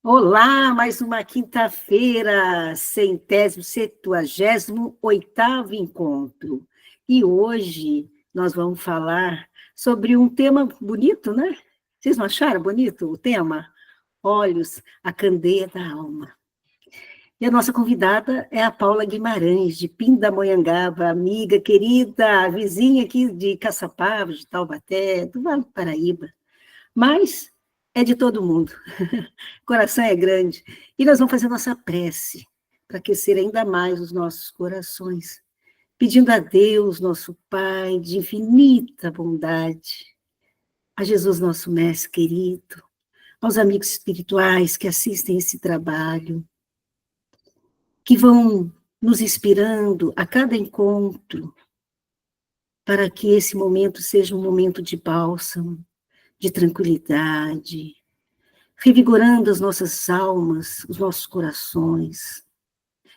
Olá, mais uma quinta-feira, 178º encontro. E hoje nós vamos falar sobre um tema bonito, né? Vocês não acharam bonito o tema? Olhos, a candeia da alma. E a nossa convidada é a Paula Guimarães, de Pindamonhangaba, amiga querida, vizinha aqui de Caçapava, de Taubaté, do Vale do Paraíba. Mas é de todo mundo. O coração é grande. E nós vamos fazer nossa prece para aquecer ainda mais os nossos corações, pedindo a Deus, nosso Pai, de infinita bondade, a Jesus, nosso Mestre querido, aos amigos espirituais que assistem esse trabalho, que vão nos inspirando a cada encontro, para que esse momento seja um momento de bálsamo, de tranquilidade, revigorando as nossas almas, os nossos corações,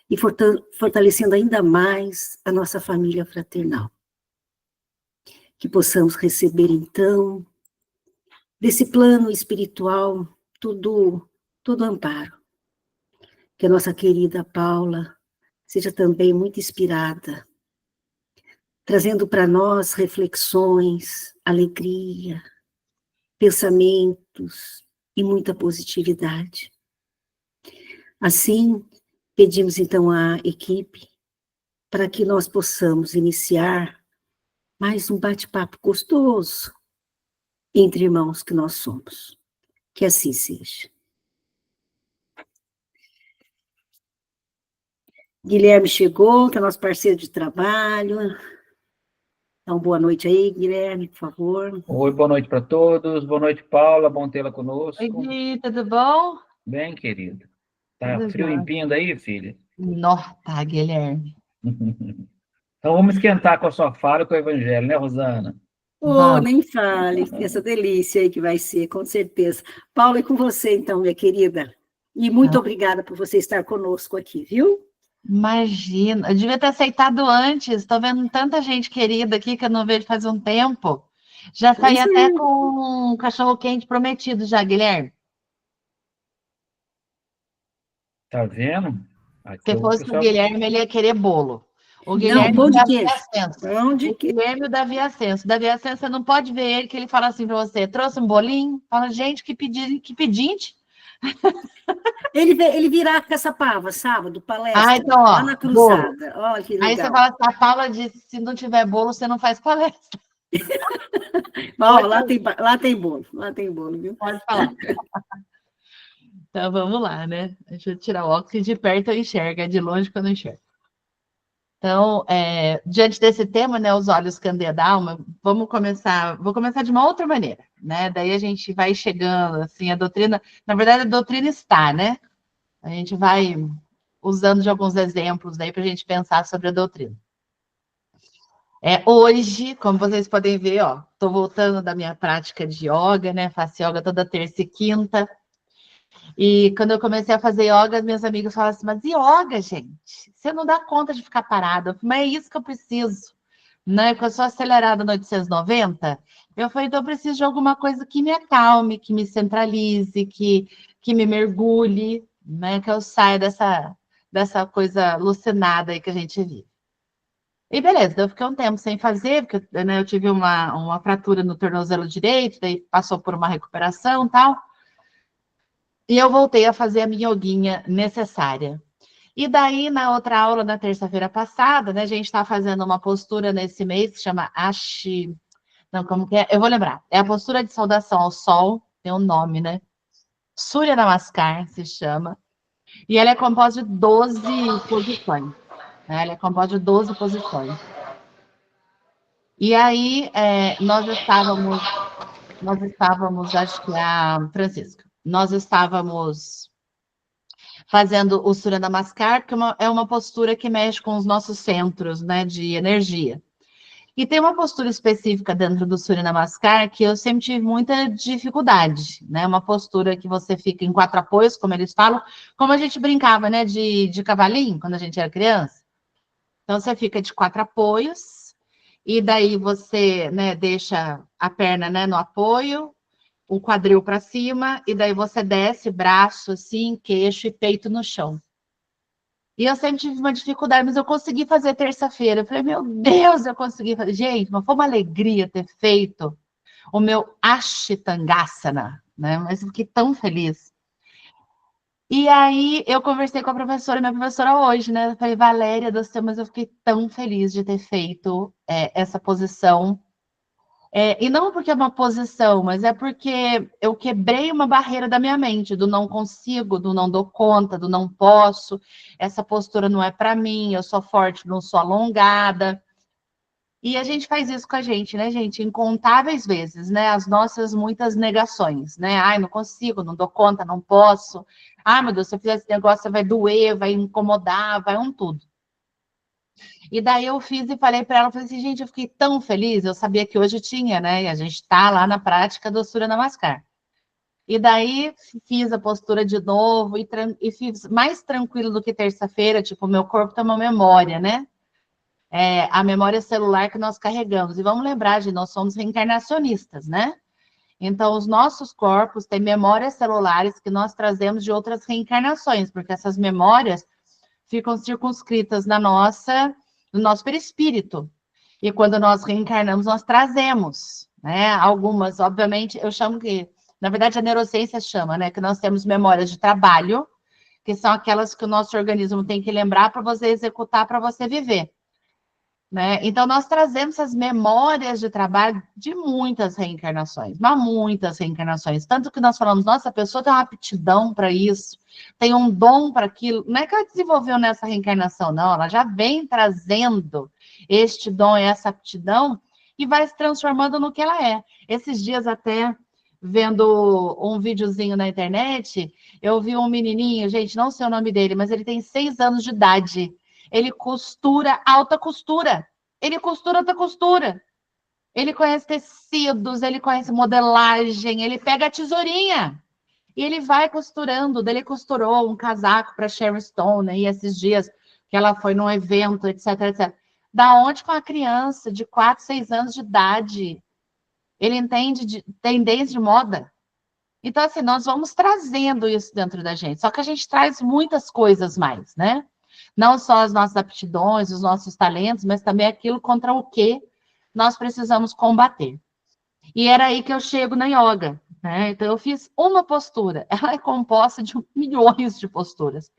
e fortalecendo ainda mais a nossa família fraternal. Que possamos receber, então, desse plano espiritual, todo amparo. Que a nossa querida Paula seja também muito inspirada, trazendo para nós reflexões, alegria, pensamentos e muita positividade. Assim, pedimos então à equipe para que nós possamos iniciar mais um bate-papo gostoso entre irmãos que nós somos. Que assim seja. Guilherme chegou, que é nosso parceiro de trabalho. Então, boa noite aí, Guilherme, por favor. Oi, boa noite para todos. Boa noite, Paula. Bom tê-la conosco. Oi, Gui, tudo bom? Bem, querido. Tá Tudo frio em jóia. Pinda aí, filha? Nossa, Guilherme. Então vamos esquentar com a sua fala e com o evangelho, né, Rosana? Oh, Vamos. nem fale, essa delícia aí que vai ser, com certeza. Paula, é com você então, minha querida. E muito Ah, obrigada por você estar conosco aqui, viu? Imagina, eu devia ter aceitado antes. Estou vendo tanta gente querida aqui que eu não vejo faz um tempo. Já saí Pois até é. com um cachorro-quente prometido já, Guilherme. Tá vendo? Aqui Se o fosse o pessoal. Guilherme, ele ia querer bolo. O Não, Guilherme e pão o de Davi queijo. Ascenso. Pão de O queijo. Guilherme e o Davi Ascenso. O Davi Ascenso, você não pode ver ele, que ele fala assim para você, trouxe um bolinho? Fala, gente, que pedinte. Ele virá com essa pava, sábado, Ah, palestra, então, lá ó, na bolo. Cruzada. Olha que Aí você legal. fala assim, a Paula disse, se não tiver bolo, você não faz palestra. Ó, Pode, lá tem bolo, viu? pode falar. Então vamos lá, né? Deixa eu tirar o óculos, que de perto eu enxergo, é de longe que eu não enxergo. Então, diante desse tema, né, os olhos candeia da alma, vou começar de uma outra maneira, né? Daí a gente vai chegando, assim, a doutrina, na verdade a doutrina está, né? A gente vai usando de alguns exemplos daí para a gente pensar sobre a doutrina. Hoje, como vocês podem ver, ó, estou voltando da minha prática de yoga, né? Faço yoga toda terça e quinta. E quando eu comecei a fazer yoga, meus amigos falaram assim, mas yoga, gente? Você não dá conta de ficar parada. Mas é isso que eu preciso, né? Porque eu sou acelerada no 890. Eu falei, então eu preciso de alguma coisa que me acalme, que me centralize, que me mergulhe, né? Que eu saia dessa coisa alucinada aí que a gente vive. E beleza, eu fiquei um tempo sem fazer, porque né, eu tive uma fratura no tornozelo direito, daí passou por uma recuperação e tal. E eu voltei a fazer a minha yoguinha necessária. E daí, na outra aula, na terça-feira passada, né, a gente está fazendo uma postura nesse mês que chama Ashi. Não, como que é? Eu vou lembrar. É a postura de saudação ao sol, tem um nome, né? Surya Namaskar se chama. E ela é composta de 12 posições. Né? Ela é composta de 12 posições. E aí, nós estávamos, acho que a Francisca, nós estávamos fazendo o Surya Namaskar, porque é uma postura que mexe com os nossos centros, né, de energia. E tem uma postura específica dentro do Surya Namaskar que eu sempre tive muita dificuldade, né? Uma postura que você fica em 4 apoios, como eles falam, como a gente brincava, né, de cavalinho, quando a gente era criança. Então, você fica de 4 apoios, e daí você, né, deixa a perna, né, no apoio, o quadril para cima, e daí você desce braço, assim, queixo e peito no chão. E eu sempre tive uma dificuldade, mas eu consegui fazer terça-feira. Eu falei, meu Deus, eu consegui fazer. Gente, mas foi uma alegria ter feito o meu Ashtangasana, né? Mas eu fiquei tão feliz. E aí eu conversei com a professora, minha professora hoje, né? Eu falei, Valéria do céu, mas eu fiquei tão feliz de ter feito essa posição. E não porque é uma posição, mas é porque eu quebrei uma barreira da minha mente, do não consigo, do não dou conta, do não posso, essa postura não é para mim, eu sou forte, não sou alongada. E a gente faz isso com a gente, né, gente? Incontáveis vezes, né? As nossas muitas negações, né? Ai, não consigo, não dou conta, não posso. Ai, meu Deus, se eu fizer esse negócio, vai doer, vai incomodar, vai tudo. E daí eu fiz e falei para ela, falei assim, gente, eu fiquei tão feliz, eu sabia que hoje tinha, né? E a gente está lá na prática do Surya Namaskar. E daí fiz a postura de novo e fiz mais tranquilo do que terça-feira, tipo, meu corpo tem uma memória, né? A memória celular que nós carregamos. E vamos lembrar, de nós somos reencarnacionistas, né? Então, os nossos corpos têm memórias celulares que nós trazemos de outras reencarnações, porque essas memórias ficam circunscritas no nosso perispírito. E quando nós reencarnamos, nós trazemos, né? Algumas, obviamente, eu chamo que, na verdade, a neurociência chama, né? Que nós temos memórias de trabalho, que são aquelas que o nosso organismo tem que lembrar para você executar, para você viver. Né? Então, nós trazemos as memórias de trabalho de muitas reencarnações, mas muitas reencarnações. Tanto que nós falamos, nossa, a pessoa tem uma aptidão para isso, tem um dom para aquilo. Não é que ela desenvolveu nessa reencarnação, não. Ela já vem trazendo este dom e essa aptidão e vai se transformando no que ela é. Esses dias até, vendo um videozinho na internet, eu vi um menininho, gente, não sei o nome dele, mas ele tem 6 anos de idade. Ele costura alta costura. Ele costura alta costura. Ele conhece tecidos, ele conhece modelagem, ele pega a tesourinha e ele vai costurando. Ele costurou um casaco para Sharon Stone, né? E esses dias que ela foi num evento, etc, etc. Da onde com a criança de 4, 6 anos de idade, ele entende de tendência de moda. Então, assim, nós vamos trazendo isso dentro da gente. Só que a gente traz muitas coisas mais, né? Não só as nossas aptidões, os nossos talentos, mas também aquilo contra o que nós precisamos combater. E era aí que eu chego na yoga, né? Então, eu fiz uma postura. Ela é composta de milhões de posturas.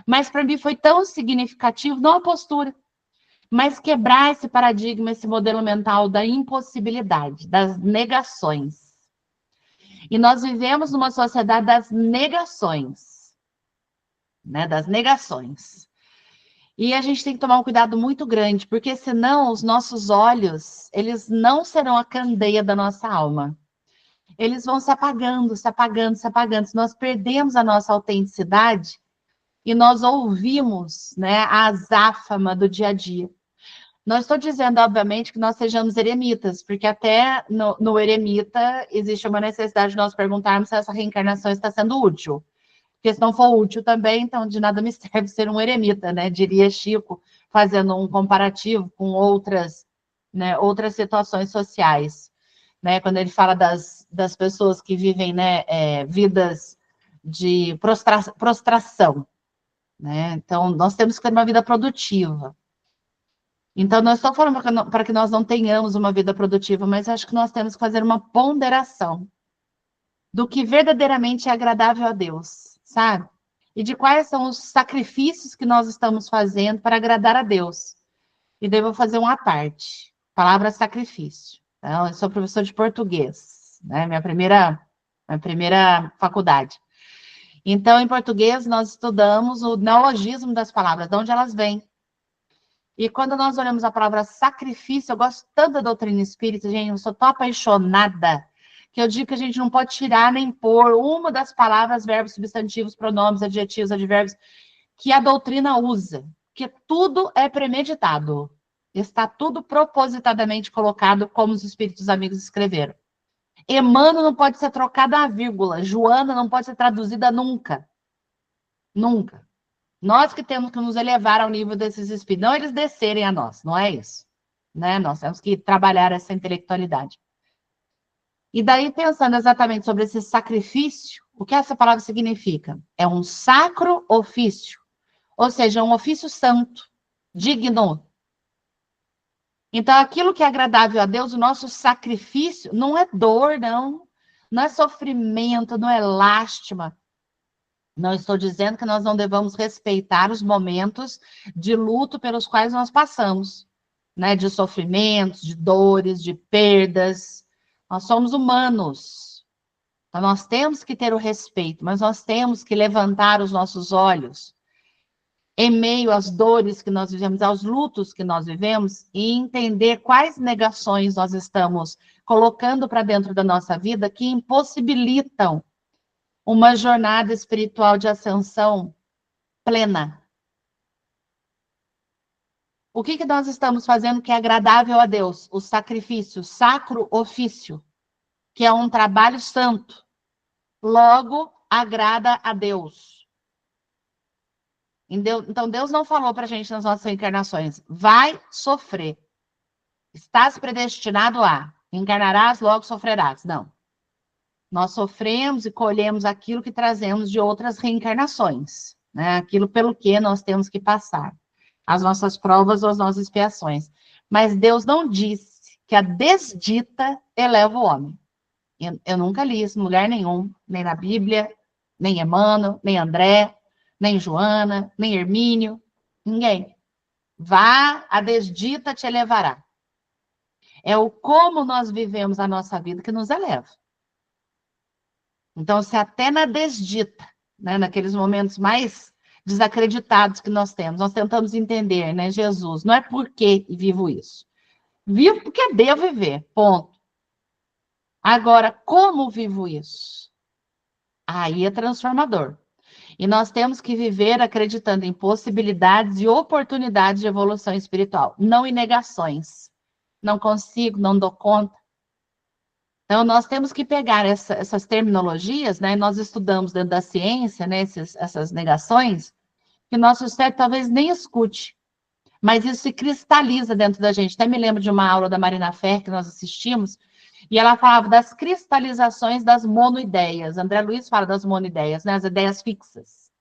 Mas, para mim, foi tão significativo, não a postura, mas quebrar esse paradigma, esse modelo mental da impossibilidade, das negações. E nós vivemos numa sociedade das negações, né? Das negações. E a gente tem que tomar um cuidado muito grande, porque senão os nossos olhos, eles não serão a candeia da nossa alma. Eles vão se apagando, se apagando, se apagando. Se nós perdemos a nossa autenticidade e nós ouvimos, né, a azáfama do dia a dia. Não estou dizendo, obviamente, que nós sejamos eremitas, porque até no eremita existe uma necessidade de nós perguntarmos se essa reencarnação está sendo útil. Porque se não for útil também, então de nada me serve ser um eremita, né? Diria Chico, fazendo um comparativo com outras, né, outras situações sociais. Né? Quando ele fala das pessoas que vivem, né, vidas de prostração. Né? Então, nós temos que ter uma vida produtiva. Então, não estou falando para que nós não tenhamos uma vida produtiva, mas acho que nós temos que fazer uma ponderação do que verdadeiramente é agradável a Deus, sabe? E de quais são os sacrifícios que nós estamos fazendo para agradar a Deus. E daí eu vou fazer uma parte. Palavra sacrifício. Então, eu sou professor de português, né? Minha primeira faculdade. Então, em português, nós estudamos o neologismo das palavras, de onde elas vêm. E quando nós olhamos a palavra sacrifício, eu gosto tanto da doutrina espírita, gente, eu sou tão apaixonada, que eu digo que a gente não pode tirar nem pôr uma das palavras, verbos, substantivos, pronomes, adjetivos, advérbios, que a doutrina usa, que tudo é premeditado. Está tudo propositadamente colocado, como os espíritos amigos escreveram. Emmanuel não pode ser trocada a vírgula, Joana não pode ser traduzida nunca. Nunca. Nós que temos que nos elevar ao nível desses espíritos, não eles descerem a nós, não é isso. Né? Nós temos que trabalhar essa intelectualidade. E daí, pensando exatamente sobre esse sacrifício, o que essa palavra significa? É um sacro ofício, ou seja, um ofício santo, digno. Então, aquilo que é agradável a Deus, o nosso sacrifício, não é dor, não é sofrimento, não é lástima. Não estou dizendo que nós não devamos respeitar os momentos de luto pelos quais nós passamos, né? De sofrimentos, de dores, de perdas. Nós somos humanos. Então, nós temos que ter o respeito, mas nós temos que levantar os nossos olhos em meio às dores que nós vivemos, aos lutos que nós vivemos, e entender quais negações nós estamos colocando para dentro da nossa vida que impossibilitam uma jornada espiritual de ascensão plena. O que nós estamos fazendo que é agradável a Deus? O sacrifício, sacro ofício, que é um trabalho santo. Logo, agrada a Deus. Então, Deus não falou para a gente nas nossas encarnações, vai sofrer. Estás predestinado a, encarnarás, logo sofrerás. Não. Nós sofremos e colhemos aquilo que trazemos de outras reencarnações, né? Aquilo pelo que nós temos que passar, as nossas provas ou as nossas expiações. Mas Deus não disse que a desdita eleva o homem. Eu nunca li isso em lugar nenhum, nem na Bíblia, nem Emmanuel, nem André, nem Joana, nem Hermínio, ninguém. Vá, a desdita te elevará. É o como nós vivemos a nossa vida que nos eleva. Então, se até na desdita, né, naqueles momentos mais desacreditados que nós temos, nós tentamos entender, né, Jesus, não é porque vivo isso. Vivo porque devo viver, ponto. Agora, como vivo isso? Aí é transformador. E nós temos que viver acreditando em possibilidades e oportunidades de evolução espiritual, não em negações. Não consigo, não dou conta. Então, nós temos que pegar essas terminologias, né? Nós estudamos dentro da ciência, né? Essas negações, que o nosso cérebro talvez nem escute, mas isso se cristaliza dentro da gente. Até me lembro de uma aula da Marina Fer que nós assistimos, e ela falava das cristalizações das monoideias. André Luiz fala das monoideias, né? As ideias fixas.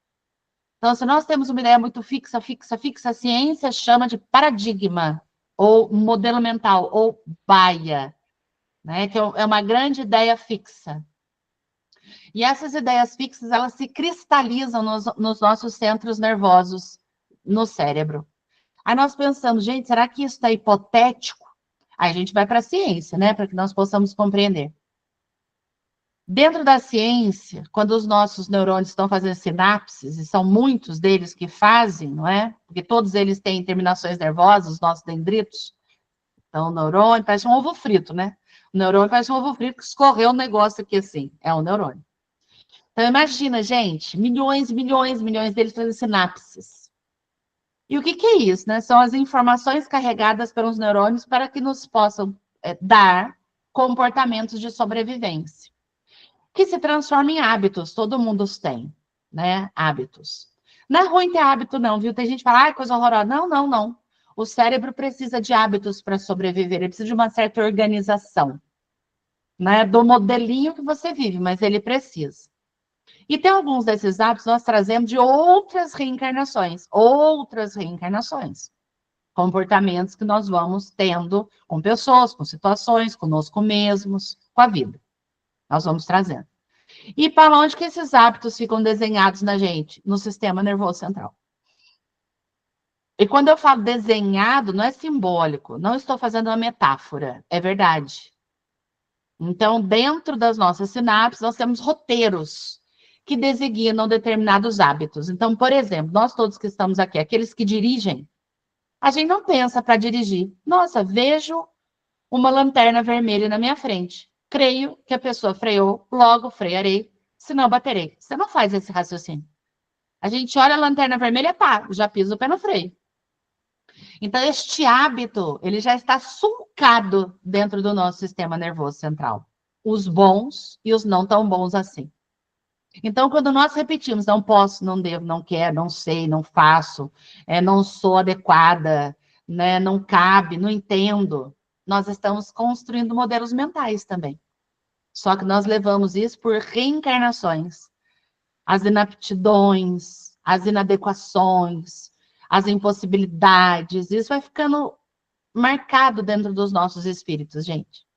Então, se nós temos uma ideia muito fixa, a ciência chama de paradigma, ou modelo mental, ou baia, né? Que é uma grande ideia fixa. E essas ideias fixas, elas se cristalizam nos nossos centros nervosos, no cérebro. Aí nós pensamos, gente, será que isso está hipotético? Aí a gente vai para a ciência, né? Para que nós possamos compreender. Dentro da ciência, quando os nossos neurônios estão fazendo sinapses, e são muitos deles que fazem, não é? Porque todos eles têm terminações nervosas, os nossos dendritos. Então, o neurônio parece um ovo frito, né? O neurônio parece um ovo frito que escorreu um negócio aqui assim. É um neurônio. Então, imagina, gente, milhões deles fazendo sinapses. E o que é isso, né? São as informações carregadas pelos neurônios para que nos possam dar comportamentos de sobrevivência. Que se transformam em hábitos, todo mundo os tem, né? Hábitos. Não é ruim ter hábito, não, viu? Tem gente que fala, ai, coisa horrorosa. Não. O cérebro precisa de hábitos para sobreviver, ele precisa de uma certa organização, né? Do modelinho que você vive, mas ele precisa. E tem alguns desses hábitos nós trazemos de outras reencarnações. Comportamentos que nós vamos tendo com pessoas, com situações, conosco mesmos, com a vida. Nós vamos trazendo. E para onde que esses hábitos ficam desenhados na gente? No sistema nervoso central. E quando eu falo desenhado, não é simbólico, não estou fazendo uma metáfora, é verdade. Então, dentro das nossas sinapses, nós temos roteiros que designam determinados hábitos. Então, por exemplo, nós todos que estamos aqui, aqueles que dirigem, a gente não pensa para dirigir. Nossa, vejo uma lanterna vermelha na minha frente. Creio que a pessoa freou, logo frearei, senão baterei. Você não faz esse raciocínio. A gente olha a lanterna vermelha, pá, já pisa o pé no freio. Então, este hábito, ele já está sulcado dentro do nosso sistema nervoso central. Os bons e os não tão bons assim. Então, quando nós repetimos, não posso, não devo, não quero, não sei, não faço, não sou adequada, né, não cabe, não entendo, nós estamos construindo modelos mentais também. Só que nós levamos isso por reencarnações. As inaptidões, as inadequações, as impossibilidades, isso vai ficando marcado dentro dos nossos espíritos, gente.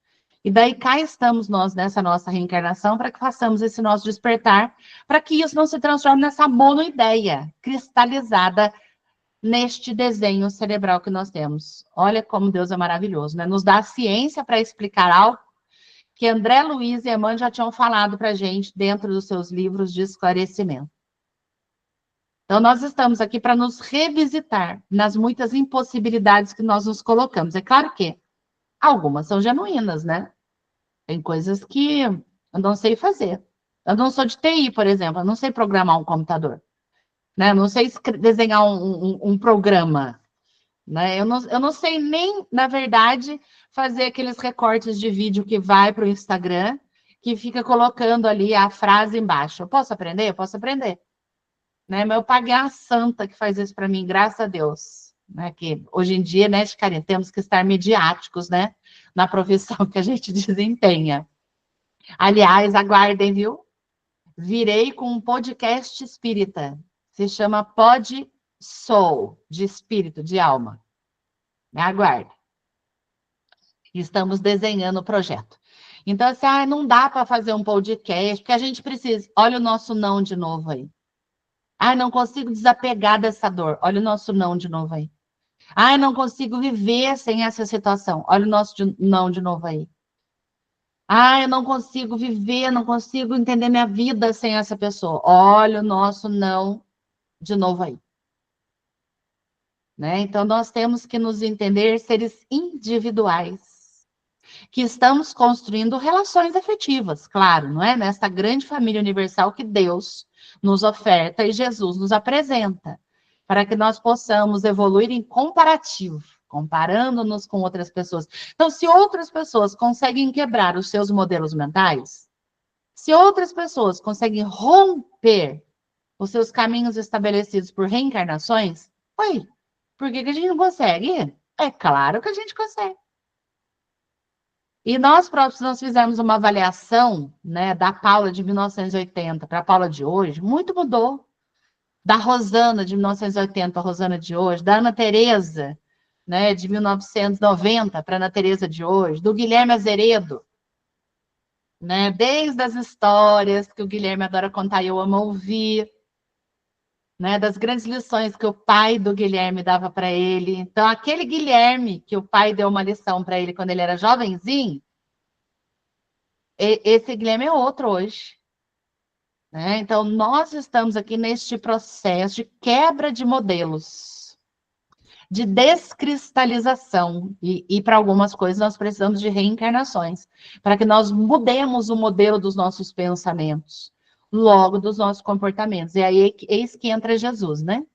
E daí cá estamos nós nessa nossa reencarnação para que façamos esse nosso despertar, para que isso não se transforme nessa monoideia cristalizada neste desenho cerebral que nós temos. Olha como Deus é maravilhoso, né? Nos dá a ciência para explicar algo que André Luiz e Emmanuel já tinham falado para a gente dentro dos seus livros de esclarecimento. Então, nós estamos aqui para nos revisitar nas muitas impossibilidades que nós nos colocamos. É claro que algumas são genuínas, né? Tem coisas que eu não sei fazer. Eu não sou de TI, por exemplo, eu não sei programar um computador, né? Eu não sei desenhar um programa, né? Eu não sei nem, na verdade, fazer aqueles recortes de vídeo que vai para o Instagram, que fica colocando ali a frase embaixo. Eu posso aprender? Eu posso aprender. Né? Mas eu paguei a santa que faz isso para mim, graças a Deus. Né? Que hoje em dia, né, Chicarinha, temos que estar midiáticos, né? Na profissão que a gente desempenha. Aliás, aguardem, viu? Virei com um podcast espírita. Se chama Pod Soul, de espírito, de alma. Me aguarde. Estamos desenhando o projeto. Então, assim, não dá para fazer um podcast, porque a gente precisa. Olha o nosso não de novo aí. Não consigo desapegar dessa dor. Olha o nosso não de novo aí. Não consigo viver sem essa situação. Olha o nosso não de novo aí. Eu não consigo viver, não consigo entender minha vida sem essa pessoa. Olha o nosso não de novo aí. Né? Então, nós temos que nos entender seres individuais, que estamos construindo relações afetivas, claro, não é? Nessa grande família universal que Deus nos oferta e Jesus nos apresenta, para que nós possamos evoluir em comparativo, comparando-nos com outras pessoas. Então, se outras pessoas conseguem quebrar os seus modelos mentais, se outras pessoas conseguem romper os seus caminhos estabelecidos por reencarnações, por que a gente não consegue? É claro que a gente consegue. E nós próprios, nós fizemos uma avaliação, né, da Paula de 1980 para a Paula de hoje, muito mudou. Da Rosana de 1980 para a Rosana de hoje, da Ana Tereza, né, de 1990 para a Ana Tereza de hoje, do Guilherme Azeredo, né, desde as histórias que o Guilherme adora contar e eu amo ouvir, né, das grandes lições que o pai do Guilherme dava para ele. Então, aquele Guilherme que o pai deu uma lição para ele quando ele era jovenzinho, esse Guilherme é outro hoje. Né? Então, nós estamos aqui neste processo de quebra de modelos, de descristalização, e para algumas coisas nós precisamos de reencarnações, para que nós mudemos o modelo dos nossos pensamentos, logo dos nossos comportamentos. E aí, eis que entra Jesus, né? O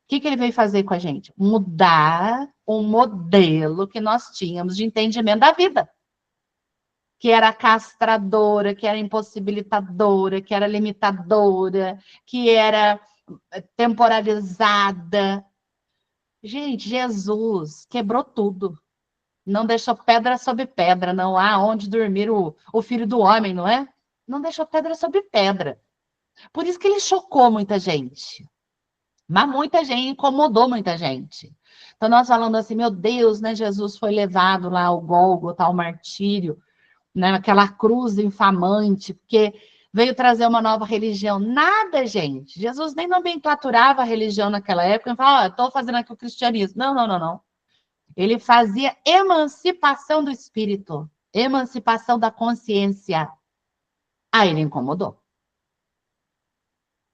que ele veio fazer com a gente? Mudar o modelo que nós tínhamos de entendimento da vida. Que era castradora, que era impossibilitadora, que era limitadora, que era temporalizada. Gente, Jesus quebrou tudo. Não deixou pedra sobre pedra, não há onde dormir o filho do homem, não é? Não deixou pedra sobre pedra. Por isso que ele chocou muita gente. Mas muita gente, incomodou muita gente. Então, nós falando assim, meu Deus, né? Jesus foi levado lá ao Gólgota, ao martírio, né, aquela cruz infamante, porque veio trazer uma nova religião. Nada, gente. Jesus nem nomenclaturava a religião naquela época e falava, estou fazendo aqui o cristianismo. Não. Ele fazia emancipação do espírito, emancipação da consciência. Aí ele incomodou.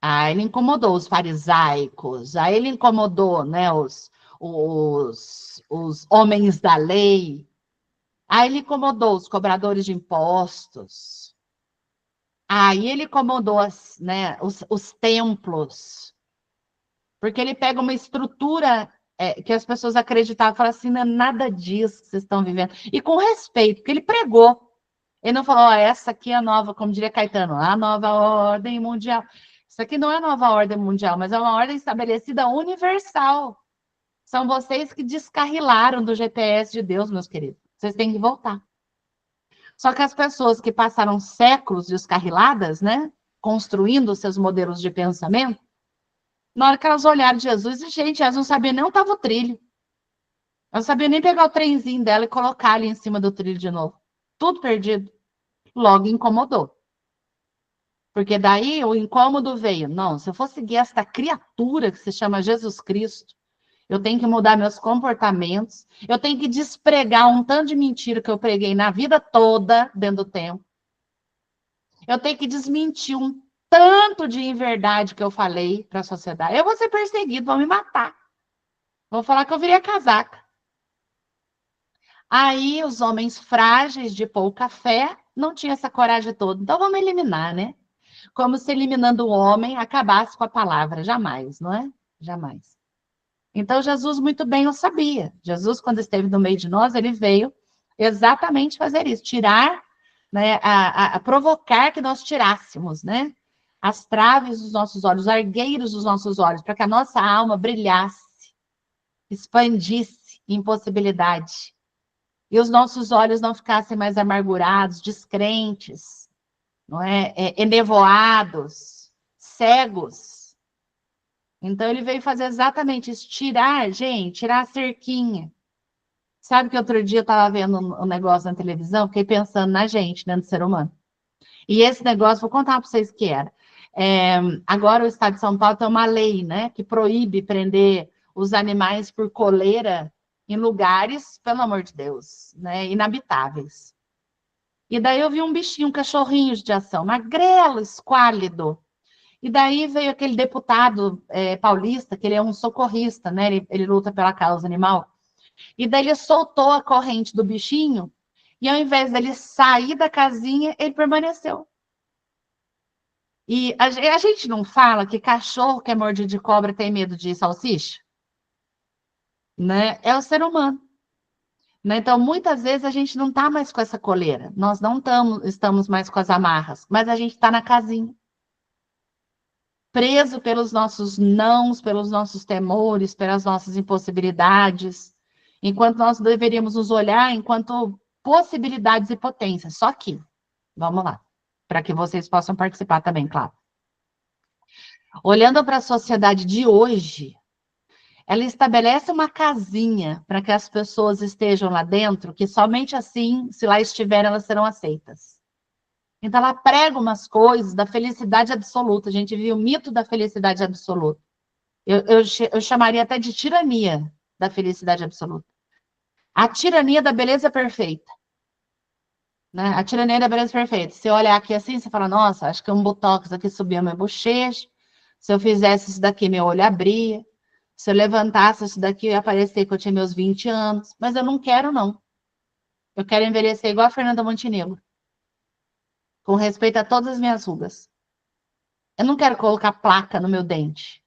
Aí ele incomodou os farisaicos, aí ele incomodou, né, os homens da lei. Aí ele incomodou os cobradores de impostos. Aí ele incomodou né, os templos. Porque ele pega uma estrutura que as pessoas acreditavam e falavam assim, não é nada disso que vocês estão vivendo. E com respeito, porque ele pregou. Ele não falou, essa aqui é a nova, como diria Caetano, a nova ordem mundial. Isso aqui não é a nova ordem mundial, mas é uma ordem estabelecida universal. São vocês que descarrilaram do GPS de Deus, meus queridos. Vocês têm que voltar. Só que as pessoas que passaram séculos descarriladas, né, construindo seus modelos de pensamento, na hora que elas olharam Jesus, e, gente, elas não sabiam nem onde estava o trilho. Elas não sabiam nem pegar o trenzinho dela e colocar ali em cima do trilho de novo. Tudo perdido. Logo incomodou. Porque daí o incômodo veio. Não, se eu for seguir esta criatura que se chama Jesus Cristo, eu tenho que mudar meus comportamentos, eu tenho que despregar um tanto de mentira que eu preguei na vida toda dentro do templo. Eu tenho que desmentir um tanto de inverdade que eu falei para a sociedade. Eu vou ser perseguido, vão me matar. Vão falar que eu virei a casaca. Aí os homens frágeis de pouca fé não tinham essa coragem toda. Então vamos eliminar, né? Como se eliminando o homem acabasse com a palavra. Jamais, não é? Jamais. Então Jesus muito bem o sabia. Jesus, quando esteve no meio de nós, ele veio exatamente fazer isso. Tirar, né, a provocar que nós tirássemos, né? As traves dos nossos olhos, os argueiros dos nossos olhos, para que a nossa alma brilhasse, expandisse em possibilidade. E os nossos olhos não ficassem mais amargurados, descrentes, não é? Enevoados, cegos. Então, ele veio fazer exatamente isso, tirar, gente, tirar a cerquinha. Sabe que outro dia eu estava vendo um negócio na televisão, fiquei pensando na gente, né, no ser humano. E esse negócio, vou contar para vocês o que era. Agora o Estado de São Paulo tem uma lei, né, que proíbe prender os animais por coleira em lugares, pelo amor de Deus, né, inabitáveis. E daí eu vi um bichinho, um cachorrinho de ação, magrelo, esquálido. E daí veio aquele deputado paulista, que ele é um socorrista, né, ele luta pela causa animal. E daí ele soltou a corrente do bichinho, e ao invés dele sair da casinha, ele permaneceu. E a gente não fala que cachorro que é mordido de cobra tem medo de salsicha? Né? É o ser humano. Né? Então, muitas vezes a gente não está mais com essa coleira, nós não estamos mais com as amarras, mas a gente está na casinha. Preso pelos nossos nãos, pelos nossos temores, pelas nossas impossibilidades, enquanto nós deveríamos nos olhar enquanto possibilidades e potências. Só que, vamos lá, para que vocês possam participar também, claro. Olhando para a sociedade de hoje, ela estabelece uma casinha para que as pessoas estejam lá dentro, que somente assim, se lá estiverem, elas serão aceitas. Então, ela prega umas coisas da felicidade absoluta. A gente viu o mito da felicidade absoluta. Eu chamaria até de tirania da felicidade absoluta. A tirania da beleza perfeita. Né? A tirania da beleza perfeita. Se eu olhar aqui assim, você fala, nossa, acho que um botox aqui subiu a minha bochecha. Se eu fizesse isso daqui, meu olho abria. Se eu levantasse isso daqui, eu ia aparecer que eu tinha meus 20 anos. Mas eu não quero, não. Eu quero envelhecer igual a Fernanda Montenegro. Com respeito a todas as minhas rugas. Eu não quero colocar placa no meu dente.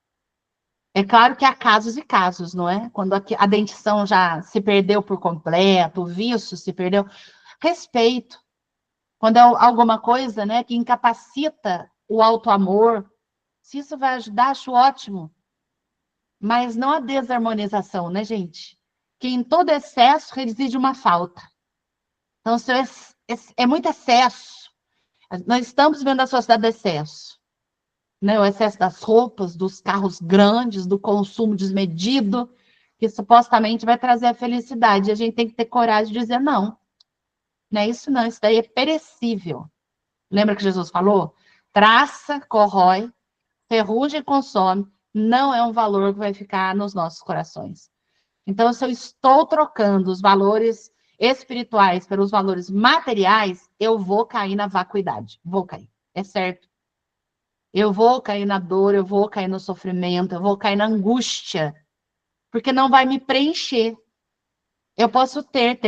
É claro que há casos e casos, não é? Quando a dentição já se perdeu por completo, o vício se perdeu. Respeito. Quando é alguma coisa, né, que incapacita o auto-amor, se isso vai ajudar, acho ótimo. Mas não a desarmonização, né, gente? Que em todo excesso reside uma falta. Então, se é muito excesso. Nós estamos vivendo a sociedade do excesso. Né? O excesso das roupas, dos carros grandes, do consumo desmedido, que supostamente vai trazer a felicidade. A gente tem que ter coragem de dizer não. Não é isso não, isso daí é perecível. Lembra que Jesus falou? Traça, corrói, ferrugem consome, não é um valor que vai ficar nos nossos corações. Então, se eu estou trocando os valores espirituais pelos valores materiais, eu vou cair na vacuidade. Vou cair, é certo. Eu vou cair na dor, eu vou cair no sofrimento, eu vou cair na angústia, porque não vai me preencher. Eu posso ter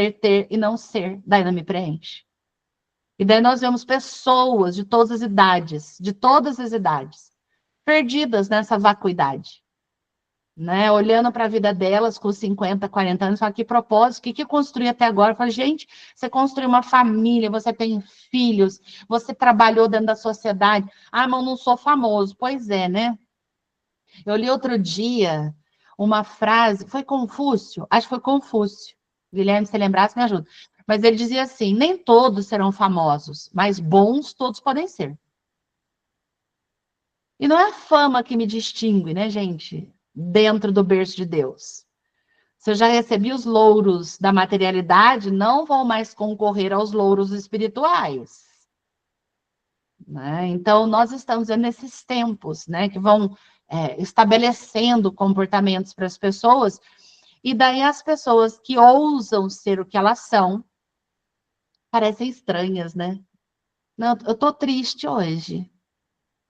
e não ser, daí não me preenche. E daí nós vemos pessoas de todas as idades, perdidas nessa vacuidade. Né? Olhando para a vida delas com 50, 40 anos, fala, que propósito, o que eu construí até agora? Eu falo, gente, você construiu uma família, você tem filhos, você trabalhou dentro da sociedade. Ah, mas eu não sou famoso. Pois é, né? Eu li outro dia uma frase, foi Confúcio? Acho que foi Confúcio. Guilherme, se lembrasse, me ajuda. Mas ele dizia assim: nem todos serão famosos, mas bons todos podem ser. E não é a fama que me distingue, né, gente? Dentro do berço de Deus. Se eu já recebi os louros da materialidade, não vou mais concorrer aos louros espirituais. Né? Então, nós estamos nesses tempos, né, que vão estabelecendo comportamentos para as pessoas, e daí as pessoas que ousam ser o que elas são, parecem estranhas, né? Não, eu tô triste hoje.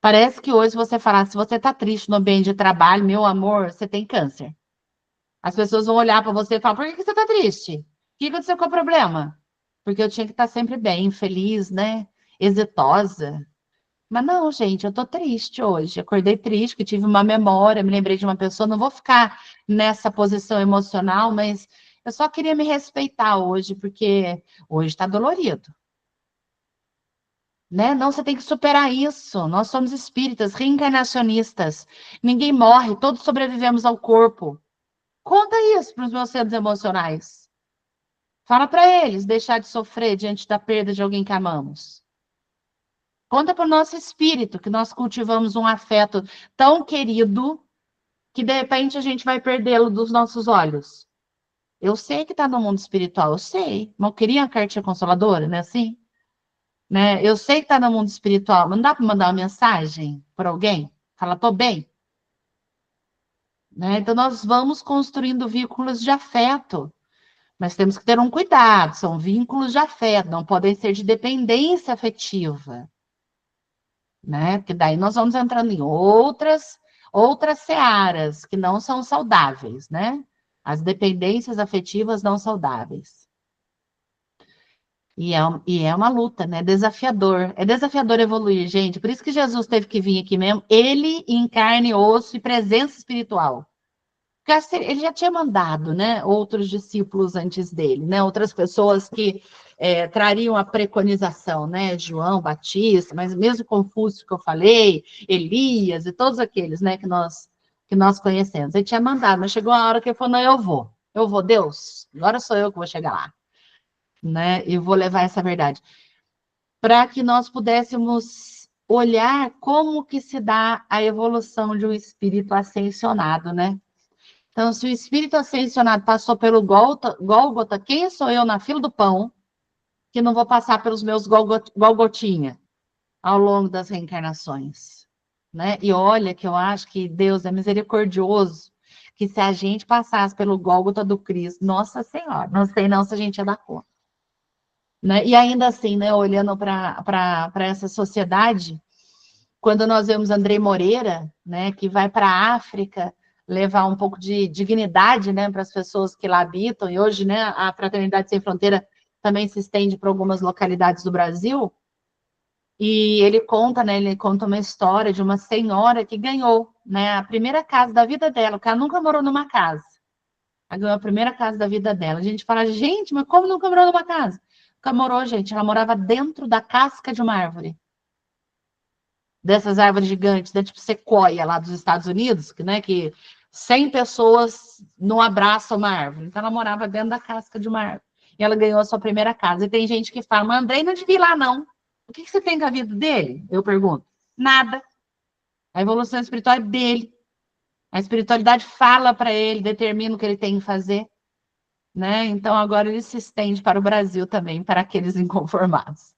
Parece que hoje você falar, se você tá triste no ambiente de trabalho, meu amor, você tem câncer. As pessoas vão olhar para você e falar, por que você tá triste? O que aconteceu com o problema? Porque eu tinha que estar sempre bem, feliz, né? Exitosa. Mas não, gente, eu tô triste hoje. Acordei triste, que tive uma memória, me lembrei de uma pessoa. Não vou ficar nessa posição emocional, mas eu só queria me respeitar hoje, porque hoje tá dolorido. Né? Não, você tem que superar isso. Nós somos espíritas, reencarnacionistas. Ninguém morre, todos sobrevivemos ao corpo. Conta isso para os meus seres emocionais. Fala para eles deixar de sofrer diante da perda de alguém que amamos. Conta para o nosso espírito que nós cultivamos um afeto tão querido que de repente a gente vai perdê-lo dos nossos olhos. Eu sei que está no mundo espiritual, eu sei. Mas eu queria uma cartinha consoladora, né? Assim? Né? Eu sei que está no mundo espiritual, mas não dá para mandar uma mensagem para alguém? Fala, tô bem. Né? Então, nós vamos construindo vínculos de afeto, mas temos que ter um cuidado, são vínculos de afeto, não podem ser de dependência afetiva. Né? Porque daí nós vamos entrando em outras searas que não são saudáveis, né? As dependências afetivas não saudáveis. E é uma luta, né? Desafiador. É desafiador evoluir, gente. Por isso que Jesus teve que vir aqui mesmo. Ele em carne, osso e presença espiritual. Porque ele já tinha mandado, né? Outros discípulos antes dele, né? Outras pessoas que trariam a preconização, né? João Batista, mas mesmo Confúcio que eu falei, Elias e todos aqueles, né? Que nós conhecemos. Ele tinha mandado, mas chegou a hora que ele falou: não, eu vou, Deus. Agora sou eu que vou chegar lá. Né? E vou levar essa verdade para que nós pudéssemos olhar como que se dá a evolução de um espírito ascensionado, né? Então, se o espírito ascensionado passou pelo Gólgota, quem sou eu na fila do pão que não vou passar pelos meus Golgotinha ao longo das reencarnações, né? E olha que eu acho que Deus é misericordioso, que se a gente passasse pelo Gólgota do Cristo, Nossa Senhora, não sei não se a gente ia dar conta. Né? E ainda assim, né, olhando para essa sociedade, quando nós vemos André Moreira, né, que vai para a África levar um pouco de dignidade, né, para as pessoas que lá habitam, e hoje, né, a Fraternidade Sem Fronteira também se estende para algumas localidades do Brasil, e ele conta, né, uma história de uma senhora que ganhou, né, a primeira casa da vida dela, porque ela nunca morou numa casa. Ela ganhou a primeira casa da vida dela. A gente fala, gente, mas como nunca morou numa casa? Nunca morou, gente. Ela morava dentro da casca de uma árvore. Dessas árvores gigantes, né? Tipo sequoia lá dos Estados Unidos, que 100 pessoas não abraçam uma árvore. Então, ela morava dentro da casca de uma árvore. E ela ganhou a sua primeira casa. E tem gente que fala, mas Andrei não devia ir lá, não. O que você tem com a vida dele? Eu pergunto. Nada. A evolução espiritual é dele. A espiritualidade fala para ele, determina o que ele tem que fazer. Né? Então, agora ele se estende para o Brasil também, para aqueles inconformados.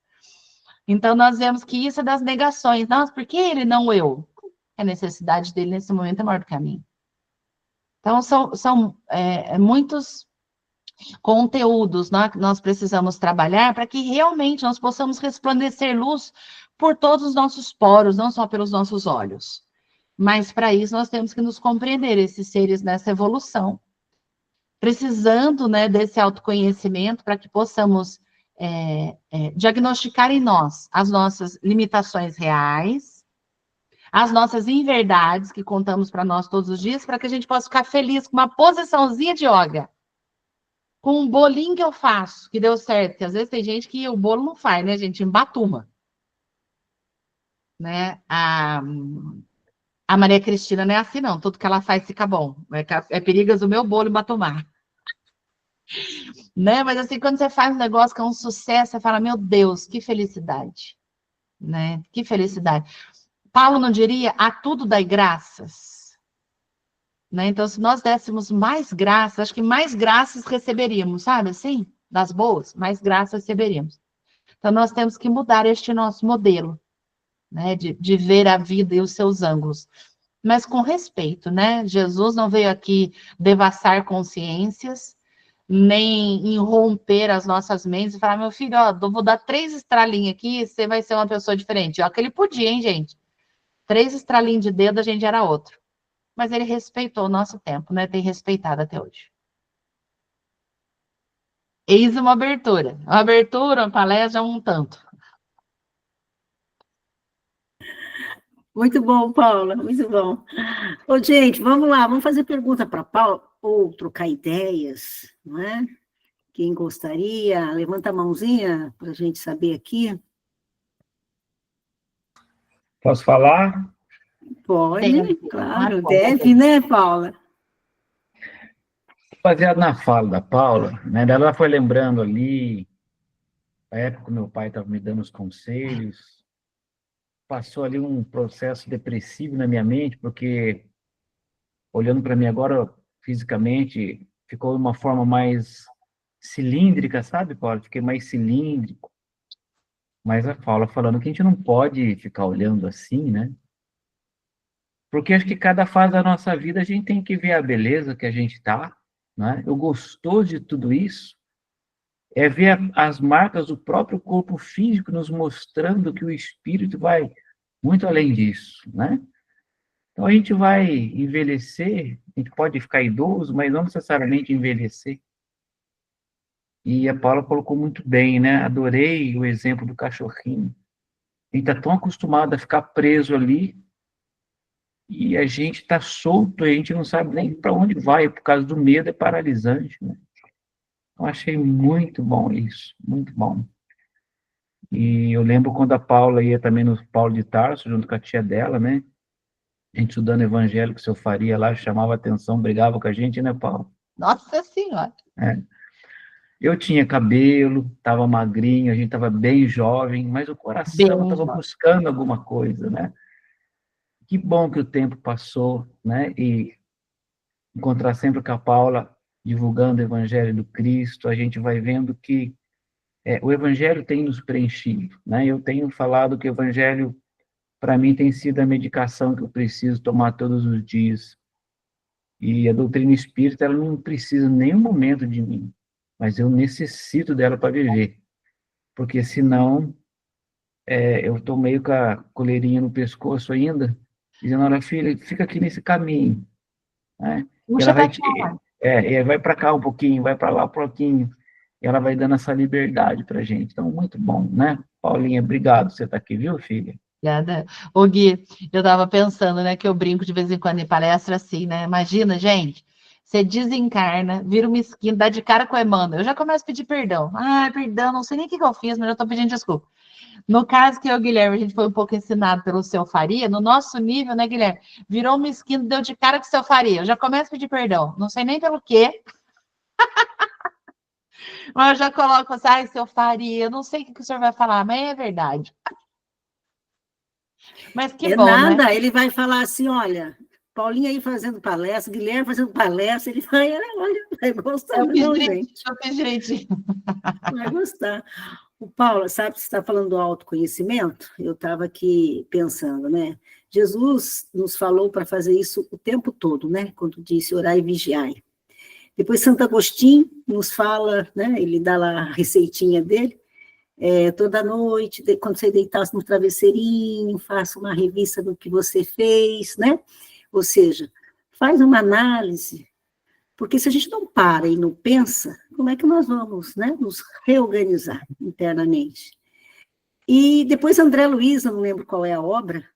Então, nós vemos que isso é das negações. Nossa, por que ele não eu? A necessidade dele nesse momento é maior do que a minha. Então, são muitos conteúdos, né, que nós precisamos trabalhar para que realmente nós possamos resplandecer luz por todos os nossos poros, não só pelos nossos olhos. Mas, para isso, nós temos que nos compreender, esses seres nessa evolução, precisando, né, desse autoconhecimento para que possamos diagnosticar em nós as nossas limitações reais, as nossas inverdades que contamos para nós todos os dias, para que a gente possa ficar feliz com uma posiçãozinha de yoga, com um bolinho que eu faço, que deu certo, porque às vezes tem gente que o bolo não faz, né, gente, embatuma. Né? A Maria Cristina não é assim, não, tudo que ela faz fica bom. É perigoso o meu bolo embatumar. né? Mas assim, quando você faz um negócio que é um sucesso, você fala, meu Deus, que felicidade, né? Que felicidade. Paulo não diria, a tudo dai graças, né? Então, se nós dessemos mais graças, acho que mais graças receberíamos, sabe assim? Das boas, mais graças receberíamos. Então, nós temos que mudar este nosso modelo, né? De ver a vida e os seus ângulos. Mas com respeito, né? Jesus não veio aqui devassar consciências, nem irromper as nossas mentes e falar, meu filho, ó, vou dar 3 estralinhos aqui, você vai ser uma pessoa diferente. Ó, que ele podia, hein, gente? 3 estralinhos de dedo, a gente era outro. Mas ele respeitou o nosso tempo, né? Tem respeitado até hoje. Eis uma abertura. Uma palestra, um tanto. Muito bom, Paula, muito bom. Ô, gente, vamos lá, vamos fazer pergunta para Paula, ou trocar ideias, não é? Quem gostaria, levanta a mãozinha para a gente saber aqui. Posso falar? Pode, claro, deve, né, Paula? Baseado na fala da Paula, né? Ela foi lembrando ali, a época que meu pai estava me dando os conselhos, passou ali um processo depressivo na minha mente, porque, olhando para mim agora, fisicamente, ficou de uma forma mais cilíndrica, sabe, Paula? Fiquei mais cilíndrico. Mas a Paula falando que a gente não pode ficar olhando assim, né? Porque acho que cada fase da nossa vida a gente tem que ver a beleza que a gente tá, né? O gostoso de tudo isso é ver as marcas do próprio corpo físico nos mostrando que o espírito vai muito além disso, né? Então a gente vai envelhecer, a gente pode ficar idoso, mas não necessariamente envelhecer. E a Paula colocou muito bem, né? Adorei o exemplo do cachorrinho. A gente está tão acostumado a ficar preso ali e a gente está solto, a gente não sabe nem para onde vai, por causa do medo, é paralisante, né? Eu achei muito bom isso, muito bom. E eu lembro quando a Paula ia também no Paulo de Tarso, junto com a tia dela, né? A gente estudando evangelho que o seu Faria lá, chamava atenção, brigava com a gente, né, Paulo? Nossa Senhora! É. Eu tinha cabelo, estava magrinho, a gente estava bem jovem, mas o coração estava buscando alguma coisa, né? Que bom que o tempo passou, né? E encontrar sempre com a Paula divulgando o Evangelho do Cristo, a gente vai vendo que o Evangelho tem nos preenchido, né? Eu tenho falado que o Evangelho, para mim, tem sido a medicação que eu preciso tomar todos os dias. E a doutrina espírita, ela não precisa em nenhum momento de mim, mas eu necessito dela para viver, porque senão eu estou meio com a coleirinha no pescoço ainda, dizendo, olha, filha, fica aqui nesse caminho, né? E ela vai para cá um pouquinho, vai para lá um pouquinho, e ela vai dando essa liberdade para a gente. Então, muito bom, né? Paulinha, obrigado, você está aqui, viu, filha? Obrigada. Ô, Gui, eu estava pensando, né, que eu brinco de vez em quando em palestra assim, né? Imagina, gente, você desencarna, vira uma esquina, dá de cara com a Emmanuel. Eu já começo a pedir perdão. Ah, perdão, não sei nem o que eu fiz, mas eu estou pedindo desculpa. No caso que eu e o Guilherme, a gente foi um pouco ensinado pelo seu Faria, no nosso nível, né, Guilherme? Virou uma esquina, deu de cara com o seu Faria. Eu já começo a pedir perdão. Não sei nem pelo quê. Mas eu já coloco assim, ai, seu Faria, eu não sei o que o senhor vai falar, mas é verdade. Mas que bom, nada, né? Ele vai falar assim, olha, Paulinha aí fazendo palestra, Guilherme fazendo palestra, ele vai, olha, vai gostar, gente. Eu fiz direitinho. Vai gostar. O Paula, sabe que você está falando do autoconhecimento? Eu estava aqui pensando, né? Jesus nos falou para fazer isso o tempo todo, né? Quando disse orai e vigiai. Depois Santo Agostinho nos fala, né? Ele dá lá a receitinha dele, toda noite, quando você deitar no travesseirinho, faça uma revista do que você fez, né? Ou seja, faz uma análise, porque se a gente não para e não pensa, como é que nós vamos, né, nos reorganizar internamente? E depois André Luiz, eu não lembro qual é a obra,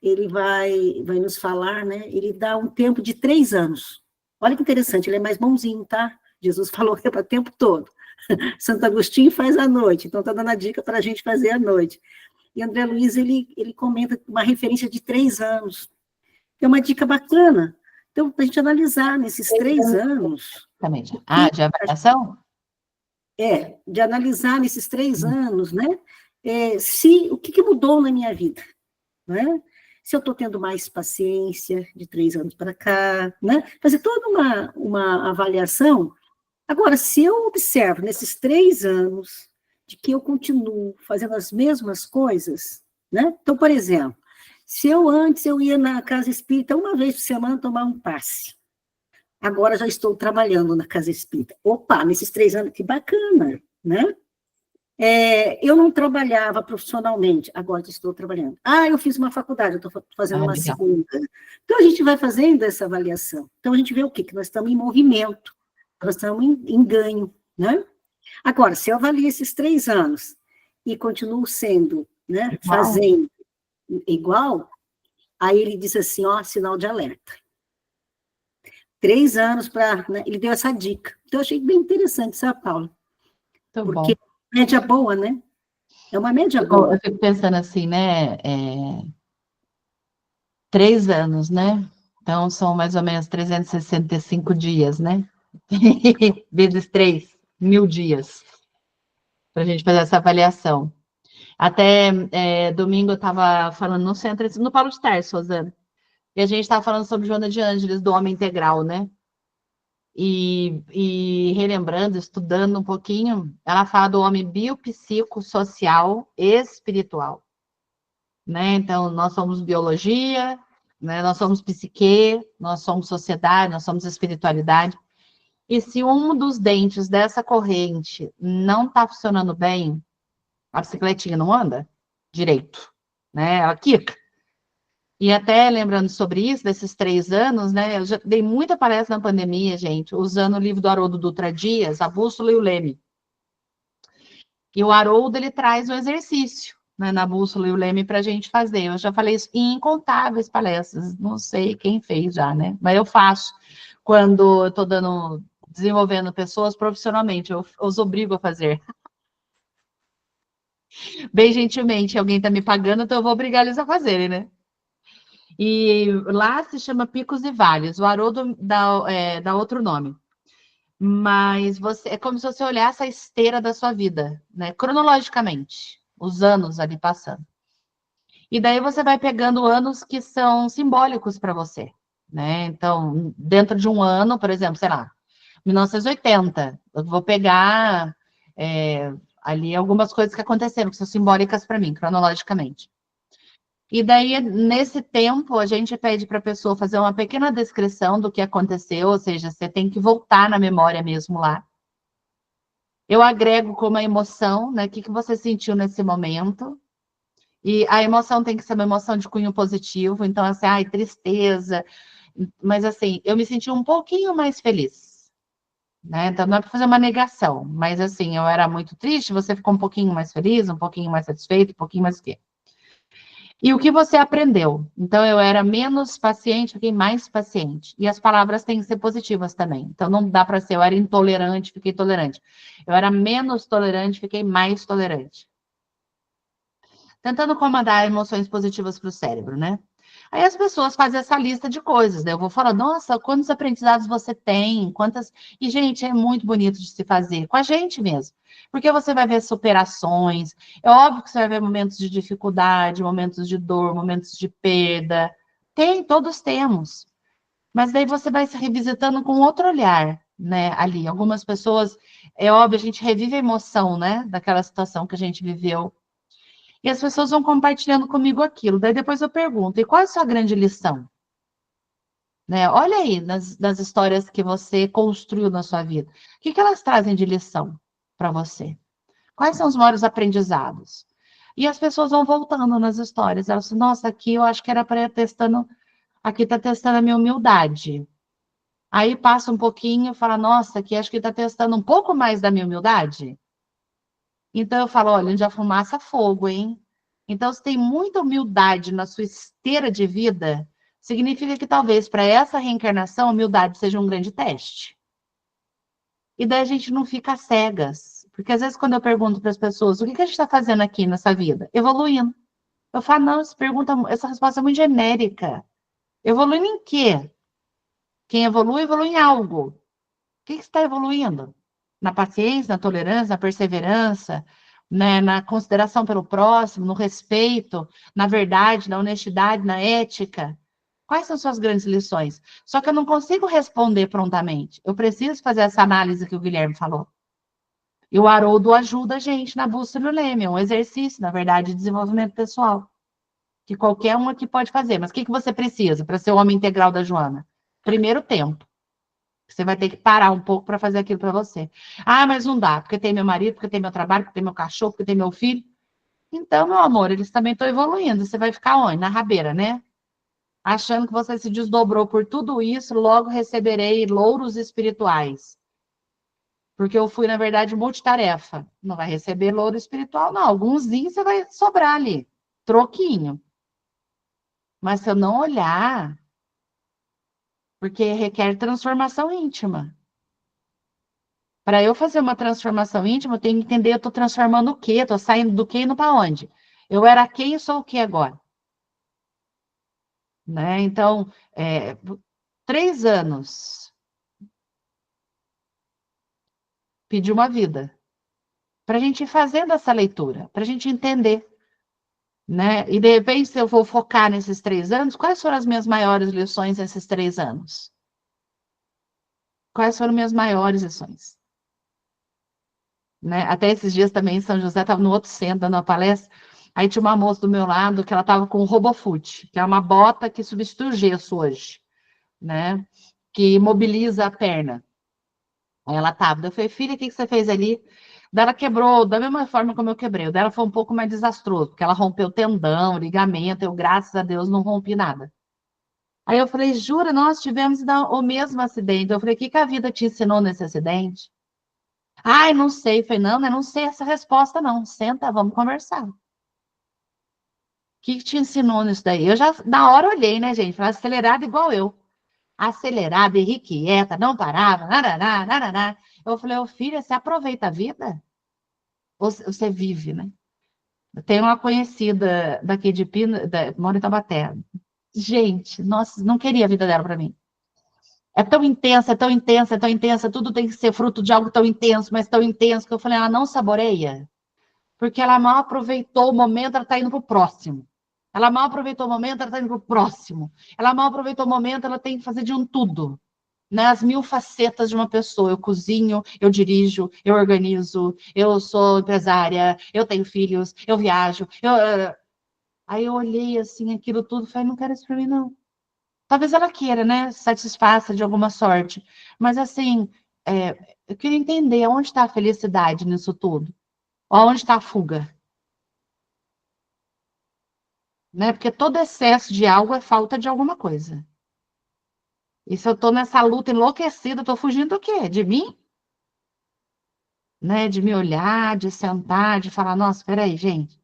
ele vai nos falar, né, ele dá um tempo de 3 anos. Olha que interessante, ele é mais bonzinho, tá? Jesus falou que é para o tempo todo. Santo Agostinho faz à noite, então está dando a dica para a gente fazer à noite. E André Luiz, ele comenta uma referência de 3 anos. É uma dica bacana. Então, para a gente analisar nesses 3 anos... Exatamente. Ah, de avaliação? de analisar nesses 3 anos, né? O que mudou na minha vida, né? Se eu estou tendo mais paciência de 3 anos para cá, né? Fazer toda uma avaliação. Agora, se eu observo nesses 3 anos de que eu continuo fazendo as mesmas coisas, né? Então, por exemplo, se antes eu ia na casa espírita uma vez por semana tomar um passe, agora já estou trabalhando na casa espírita. Opa, nesses 3 anos, que bacana, né? Eu não trabalhava profissionalmente, agora estou trabalhando. Eu fiz uma faculdade, eu estou fazendo uma legal. segunda. Então, a gente vai fazendo essa avaliação. Então, a gente vê o quê? Que nós estamos em movimento, nós estamos em ganho, né? Agora, se eu avalio esses 3 anos e continuo sendo, né, fazendo igual, aí ele diz assim, sinal de alerta. 3 anos para... Né, ele deu essa dica. Então, eu achei bem interessante, sabe, Paula? Muito Porque bom. média boa, né? É uma média boa. Eu fico pensando assim, né? 3 anos, né? Então, são mais ou menos 365 dias, né? Vezes 3, 1000 dias, para a gente fazer essa avaliação. Até domingo eu estava falando no centro, no Paulo de Tarso, Rosana, e a gente estava falando sobre Joana de Ângeles, do homem integral, né? E relembrando, estudando um pouquinho, ela fala do homem biopsicossocial e espiritual, né? Então, nós somos biologia, né? Nós somos psique, nós somos sociedade, nós somos espiritualidade. E se um dos dentes dessa corrente não está funcionando bem, a bicicletinha não anda direito, né? Ela quica. E até lembrando sobre isso, desses 3 anos, né? Eu já dei muita palestra na pandemia, gente, usando o livro do Haroldo Dutra Dias, A Bússola e o Leme. E o Haroldo, ele traz um exercício, né, na Bússola e o Leme para a gente fazer. Eu já falei isso em incontáveis palestras, não sei quem fez já, né? Mas eu faço quando eu estou desenvolvendo pessoas profissionalmente, eu os obrigo a fazer. Bem gentilmente, alguém está me pagando, então eu vou obrigar eles a fazerem, né? E lá se chama Picos e Vales. O Haroldo dá outro nome. Mas é como se você olhasse a esteira da sua vida, né? Cronologicamente, os anos ali passando. E daí você vai pegando anos que são simbólicos para você, né? Então, dentro de um ano, por exemplo, sei lá, 1980, eu vou pegar ali algumas coisas que aconteceram, que são simbólicas para mim, cronologicamente. E daí, nesse tempo, a gente pede para a pessoa fazer uma pequena descrição do que aconteceu, ou seja, você tem que voltar na memória mesmo lá. Eu agrego como a emoção, né? O que você sentiu nesse momento? E a emoção tem que ser uma emoção de cunho positivo, então, assim, tristeza. Mas, assim, eu me senti um pouquinho mais feliz, né? Então, não é para fazer uma negação, mas, assim, eu era muito triste, você ficou um pouquinho mais feliz, um pouquinho mais satisfeito, um pouquinho mais o quê? E o que você aprendeu? Então, eu era menos paciente, fiquei mais paciente. E as palavras têm que ser positivas também. Então, não dá para ser, eu era intolerante, fiquei tolerante. Eu era menos tolerante, fiquei mais tolerante. Tentando comandar emoções positivas para o cérebro, né? Aí as pessoas fazem essa lista de coisas, né? Eu vou falar, nossa, quantos aprendizados você tem, quantas... E, gente, é muito bonito de se fazer, com a gente mesmo. Porque você vai ver superações, é óbvio que você vai ver momentos de dificuldade, momentos de dor, momentos de perda. Todos temos. Mas daí você vai se revisitando com outro olhar, né, ali. Algumas pessoas, é óbvio, a gente revive a emoção, né, daquela situação que a gente viveu. E as pessoas vão compartilhando comigo aquilo. Daí depois eu pergunto, e qual é a sua grande lição? Né? Olha aí nas histórias que você construiu na sua vida. O que elas trazem de lição para você? Quais são os maiores aprendizados? E as pessoas vão voltando nas histórias. Elas falam, nossa, aqui eu acho que era para ir testando, aqui está testando a minha humildade. Aí passa um pouquinho e fala, nossa, aqui acho que está testando um pouco mais da minha humildade. Então eu falo, olha, onde a fumaça, fogo, hein? Então, se tem muita humildade na sua esteira de vida, significa que talvez para essa reencarnação, a humildade seja um grande teste. E daí a gente não fica cegas. Porque às vezes quando eu pergunto para as pessoas, o que a gente está fazendo aqui nessa vida? Evoluindo. Eu falo, não, essa resposta é muito genérica. Evoluindo em quê? Quem evolui, evolui em algo. O que você está evoluindo? na paciência, na tolerância, na perseverança, né, na consideração pelo próximo, no respeito, na verdade, na honestidade, na ética. Quais são suas grandes lições? Só que eu não consigo responder prontamente. Eu preciso fazer essa análise que o Guilherme falou. E o Haroldo ajuda a gente na bússola do leme, é um exercício, na verdade, de desenvolvimento pessoal, que qualquer um aqui pode fazer. Mas o que você precisa para ser o homem integral da Joana? Primeiro, tempo. Você vai ter que parar um pouco para fazer aquilo para você. Ah, mas não dá, porque tem meu marido, porque tem meu trabalho, porque tem meu cachorro, porque tem meu filho. Então, meu amor, eles também estão evoluindo. Você vai ficar onde? Na rabeira, né? Achando que você se desdobrou por tudo isso, logo receberei louros espirituais. Porque eu fui, na verdade, multitarefa. Não vai receber louro espiritual, não. Algumzinho você vai sobrar ali. Troquinho. Mas se eu não olhar, porque requer transformação íntima. Para eu fazer uma transformação íntima, eu tenho que entender, eu estou transformando o quê? Estou saindo do quê e indo para onde? Eu era quem e sou o que agora? Né? Então, 3 anos, pedi uma vida. Para a gente ir fazendo essa leitura, para a gente entender. Né? E, de repente, se eu vou focar nesses 3 anos, quais foram as minhas maiores lições nesses 3 anos? Quais foram minhas maiores lições? Né? Até esses dias também em São José, estava no outro centro, dando uma palestra, aí tinha uma moça do meu lado que ela estava com o RoboFoot, que é uma bota que substitui o gesso hoje, né? Que mobiliza a perna. Aí ela estava, eu falei, filha, o que você fez ali? Daí ela quebrou da mesma forma como eu quebrei. O dela foi um pouco mais desastroso, porque ela rompeu tendão, ligamento, eu, graças a Deus, não rompi nada. Aí eu falei, jura, nós tivemos o mesmo acidente. Eu falei, o que a vida te ensinou nesse acidente? Ai, não sei. Eu falei, não, não sei essa resposta, não. Senta, vamos conversar. O que te ensinou nisso daí? Eu já, na hora, olhei, né, gente? Falei, acelerada igual eu. Acelerada, irrequieta, não parava, naraná, naraná. Eu falei, ô filha, você aproveita a vida? Ou você vive, né? Eu tenho uma conhecida daqui de Pina, mora em Taubaté. Gente, nossa, não queria a vida dela para mim. É tão intensa, é tão intensa, é tão intensa, tudo tem que ser fruto de algo tão intenso, mas tão intenso, que eu falei, ela não saboreia, porque ela mal aproveitou o momento, ela está indo para o próximo. Ela mal aproveitou o momento, ela está indo para o próximo. Ela mal aproveitou o momento, ela tem que fazer de um tudo. Né? As 1000 facetas de uma pessoa. Eu cozinho, eu dirijo, eu organizo, eu sou empresária, eu tenho filhos, eu viajo. Aí eu olhei assim, aquilo tudo, e falei, não quero isso para mim, não. Talvez ela queira, né? Satisfaça de alguma sorte. Mas, assim, eu queria entender onde está a felicidade nisso tudo. Onde está a fuga? Né? Porque todo excesso de algo é falta de alguma coisa. E se eu estou nessa luta enlouquecida, estou fugindo do quê? De mim? Né? De me olhar, de sentar, de falar, nossa, peraí, gente. O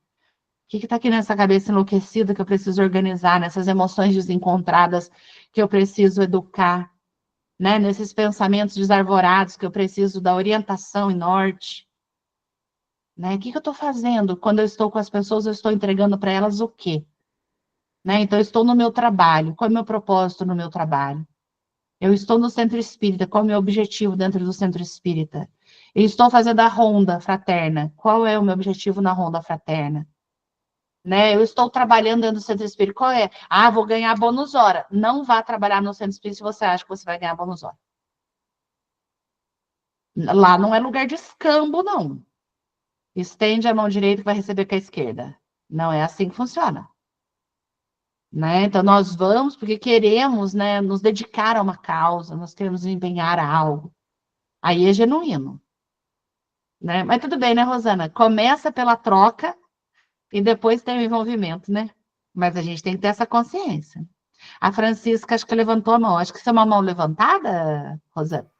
que está aqui nessa cabeça enlouquecida que eu preciso organizar, nessas emoções desencontradas que eu preciso educar? Né, nesses pensamentos desarvorados que eu preciso da orientação e norte. Né? O que eu estou fazendo? Quando eu estou com as pessoas, eu estou entregando para elas o quê? Né? Então, eu estou no meu trabalho. Qual é o meu propósito no meu trabalho? Eu estou no centro espírita. Qual é o meu objetivo dentro do centro espírita? Eu estou fazendo a ronda fraterna. Qual é o meu objetivo na ronda fraterna? Né? Eu estou trabalhando dentro do centro espírita. Qual é? Ah, vou ganhar bônus hora. Não vá trabalhar no centro espírita se você acha que você vai ganhar bônus hora. Lá não é lugar de escambo, não. Estende a mão direita que vai receber com a esquerda. Não é assim que funciona. Né? Então, nós vamos porque queremos, né, nos dedicar a uma causa, nós queremos empenhar a algo. Aí é genuíno. Né? Mas tudo bem, né, Rosana? Começa pela troca e depois tem o envolvimento, né? Mas a gente tem que ter essa consciência. A Francisca, acho que levantou a mão. Acho que isso é uma mão levantada, Rosana?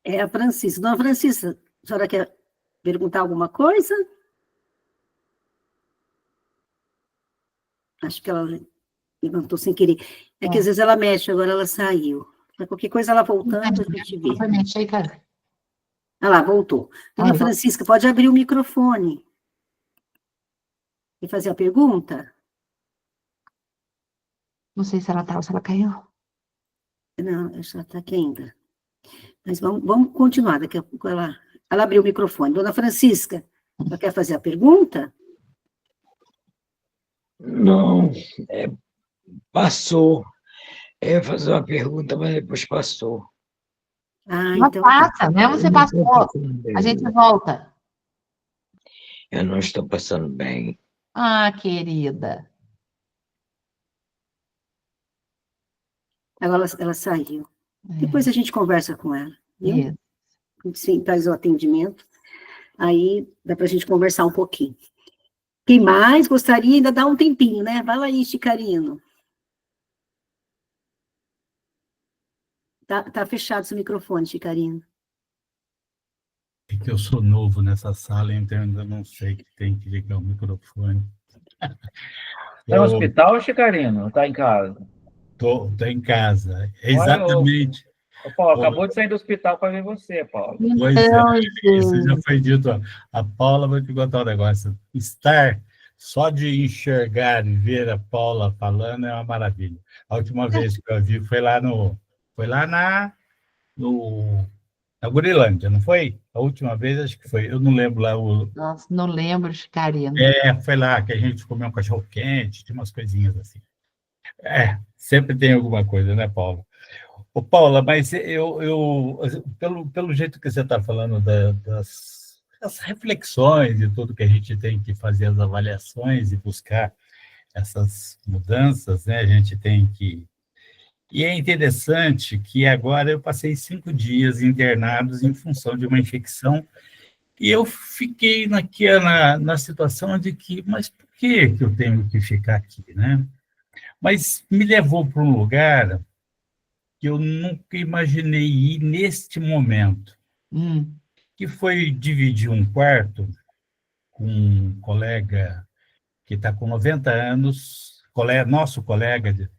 É a Francisca. Dona Francisca, a senhora quer perguntar alguma coisa? Acho que ela levantou sem querer. É que às vezes ela mexe, agora ela saiu. Mas qualquer coisa ela voltando, a gente vê. Ah lá, voltou. Dona Francisca, pode abrir o microfone. Quer fazer a pergunta? Não sei se ela tá ou se ela caiu. Não, ela está aqui ainda. Mas vamos continuar, daqui a pouco ela Ela abriu o microfone. Dona Francisca, ela quer fazer a pergunta? Não, passou. Eu ia fazer uma pergunta, mas depois passou. Ah, Não então tá. passa, mesmo você Eu não estou passou, passando bem. a gente volta. Eu não estou passando bem. Ah, querida. Agora ela saiu. Depois a gente conversa com ela, viu? Isso. Sim, faz o atendimento. Aí dá para a gente conversar um pouquinho. Quem mais gostaria? Ainda dá um tempinho, né? Vai lá aí, Chicarino. Tá fechado seu microfone, Chicarino. É que eu sou novo nessa sala, então eu ainda não sei que tem que ligar o microfone. Está no hospital, Chicarino? Ou está em casa? Tô em casa. Olha, Exatamente. Ô, Paulo, acabou de sair do hospital para ver você, Paulo. Pois é, Então, isso já gente, foi dito. A Paula vai te contar um negócio. Estar só de enxergar e ver a Paula falando é uma maravilha. A última vez que eu a vi foi lá na Gurilândia, não foi? A última vez, acho que foi. Eu não lembro lá nossa, não lembro, Chicarino. foi lá que a gente comeu um cachorro quente, tinha umas coisinhas assim. Sempre tem alguma coisa, né, Paula? Ô, Paula, mas pelo jeito que você está falando das reflexões e tudo que a gente tem que fazer as avaliações e buscar essas mudanças, né? A gente tem que... E é interessante que agora eu passei 5 dias internados em função de uma infecção e eu fiquei na situação de que, mas por que eu tenho que ficar aqui, né? Mas me levou para um lugar que eu nunca imaginei ir neste momento, que foi dividir um quarto com um colega que está com 90 anos, nosso colega de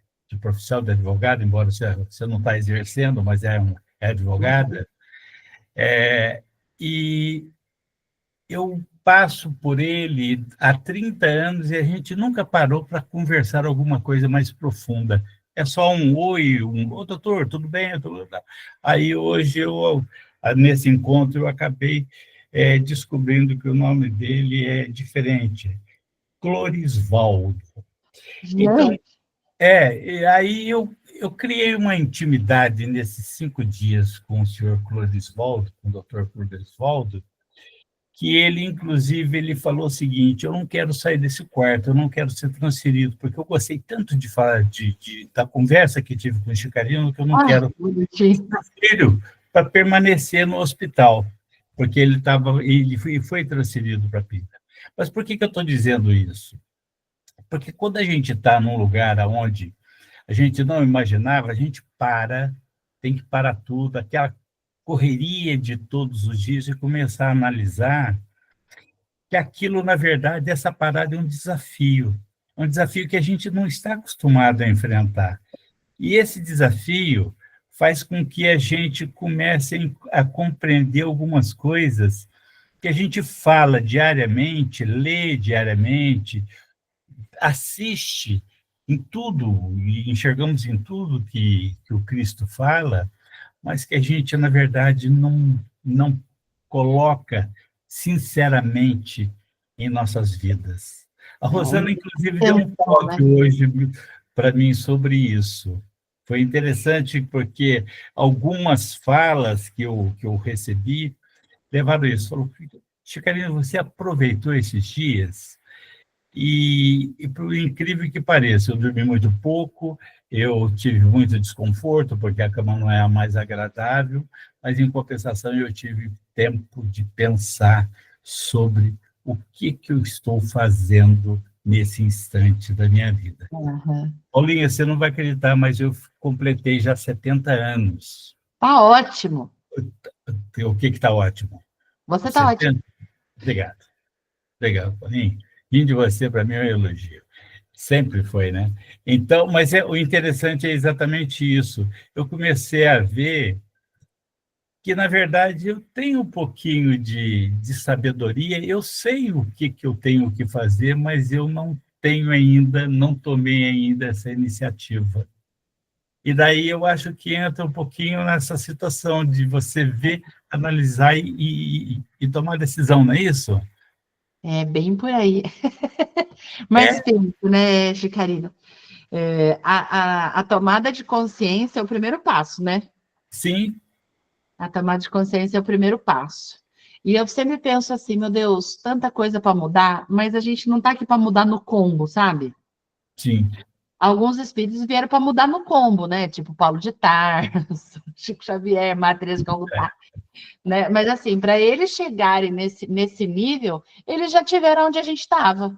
profissão de advogado, embora você não está exercendo, mas é advogada, e eu passo por ele há 30 anos e a gente nunca parou para conversar alguma coisa mais profunda. É só um oi, ô doutor, tudo bem? Aí hoje, nesse encontro, eu acabei descobrindo que o nome dele é diferente, Clorisvaldo. Então, Gente, e aí eu criei uma intimidade nesses 5 dias com o senhor Clorisvaldo, com o doutor Clorisvaldo, que ele, inclusive, ele falou o seguinte: eu não quero sair desse quarto, eu não quero ser transferido, porque eu gostei tanto de falar da conversa que tive com o Chicarino, que eu não quero bonitinho. transferido para permanecer no hospital, porque ele foi transferido para Pita. Mas por que eu estou dizendo isso? Porque quando a gente está num lugar onde a gente não imaginava, a gente tem que parar tudo, aquela correria de todos os dias e começar a analisar que aquilo, na verdade, essa parada é um desafio que a gente não está acostumado a enfrentar. E esse desafio faz com que a gente comece a compreender algumas coisas que a gente fala diariamente, lê diariamente, assiste em tudo, e enxergamos em tudo que o Cristo fala, mas que a gente, na verdade, não coloca sinceramente em nossas vidas. A Rosana, inclusive, deu um toque hoje para mim sobre isso. Foi interessante porque algumas falas que eu recebi levaram isso. Falou: Chicarino, você aproveitou esses dias? E por incrível que pareça, eu dormi muito pouco, eu tive muito desconforto, porque a cama não é a mais agradável, mas, em compensação, eu tive tempo de pensar sobre o que eu estou fazendo nesse instante da minha vida. Paulinha, você não vai acreditar, mas eu completei já 70 anos. Tá ótimo. O que está ótimo? Você está ótimo. Obrigado. Obrigado, Paulinho. Rir de você, para mim, é um elogio. Sempre foi, né? Então, mas o interessante é exatamente isso. Eu comecei a ver que, na verdade, eu tenho um pouquinho de sabedoria, eu sei o que eu tenho que fazer, mas eu não tomei ainda essa iniciativa. E daí eu acho que entra um pouquinho nessa situação de você ver, analisar e tomar decisão, não é isso? É bem por aí. É, Mas penso, né, Chicarino? A tomada de consciência é o primeiro passo, né? sim, A tomada de consciência é o primeiro passo. E eu sempre penso assim, meu Deus, tanta coisa para mudar, mas a gente não está aqui para mudar no combo, sabe? sim. Alguns espíritos vieram para mudar no combo, né? Tipo Paulo de Tarso, Chico Xavier, Madre Teresa de Calcutá, né? Mas assim, para eles chegarem nesse nível, eles já tiveram onde a gente estava,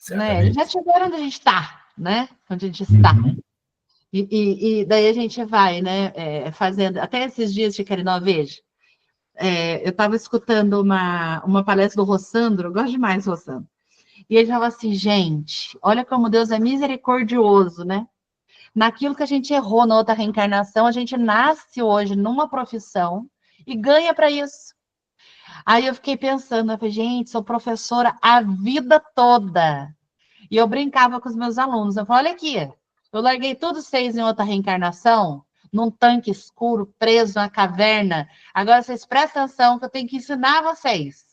né? Eles já Certamente. tiveram onde a gente está, né? Onde a gente está. Uhum. E daí a gente vai, né? Fazendo. Até esses dias, Chicarino, veja. Eu estava escutando uma palestra do Rossandro, eu gosto demais do Rossandro. E ele falava assim, gente, olha como Deus é misericordioso, né? Naquilo que a gente errou na outra reencarnação, a gente nasce hoje numa profissão e ganha para isso. Aí eu fiquei pensando, eu falei, gente, sou professora a vida toda. E eu brincava com os meus alunos. Eu falei, olha aqui, eu larguei todos vocês em outra reencarnação, num tanque escuro, preso na caverna. Agora vocês prestem atenção que eu tenho que ensinar vocês.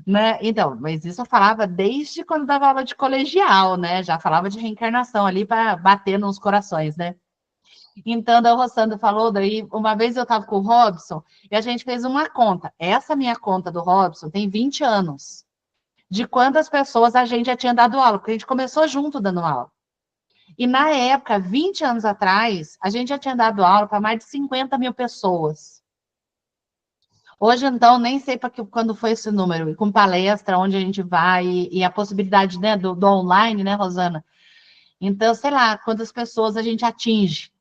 Né? Então, mas isso eu falava desde quando dava aula de colegial, né? Já falava de reencarnação ali para bater nos corações, né? Então, daí o Rossandro falou, daí uma vez eu estava com o Robson e a gente fez uma conta. Essa minha conta do Robson tem 20 anos. De quantas pessoas a gente já tinha dado aula, porque a gente começou junto dando aula. E na época, 20 anos atrás, a gente já tinha dado aula para mais de 50 mil pessoas. Hoje, então, nem sei quando foi esse número, e com palestra, onde a gente vai, e a possibilidade, né, do online, né, Rosana? Então, sei lá, quantas pessoas a gente atinge.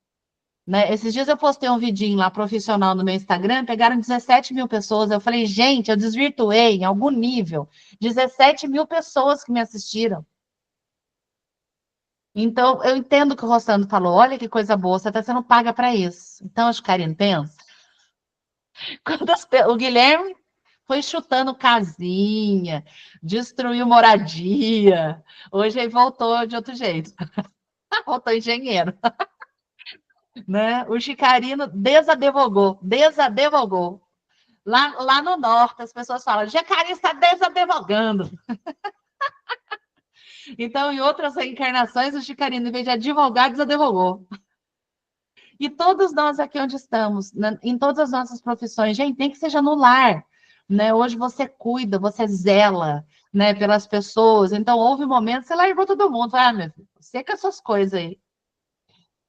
Né? Esses dias eu postei um vidinho lá profissional no meu Instagram, pegaram 17 mil pessoas. Eu falei, gente, eu desvirtuei em algum nível 17 mil pessoas que me assistiram. Então, eu entendo o que o Rossandro falou. Olha que coisa boa, você está sendo paga para isso. Então, acho que Karine pensa. O Guilherme foi chutando casinha, destruiu moradia. Hoje ele voltou de outro jeito. Voltou engenheiro. Né? O Chicarino desadevogou. Lá no norte, as pessoas falam, Chicarino está desadevogando. Então, em outras reencarnações, o Chicarino, em vez de advogar, desadevogou. E todos nós aqui onde estamos, em todas as nossas profissões, gente, tem que seja no lar. Né? Hoje você cuida, você zela, né, pelas pessoas. Então, houve momentos, você largou todo mundo. Meu filho, você com essas coisas aí.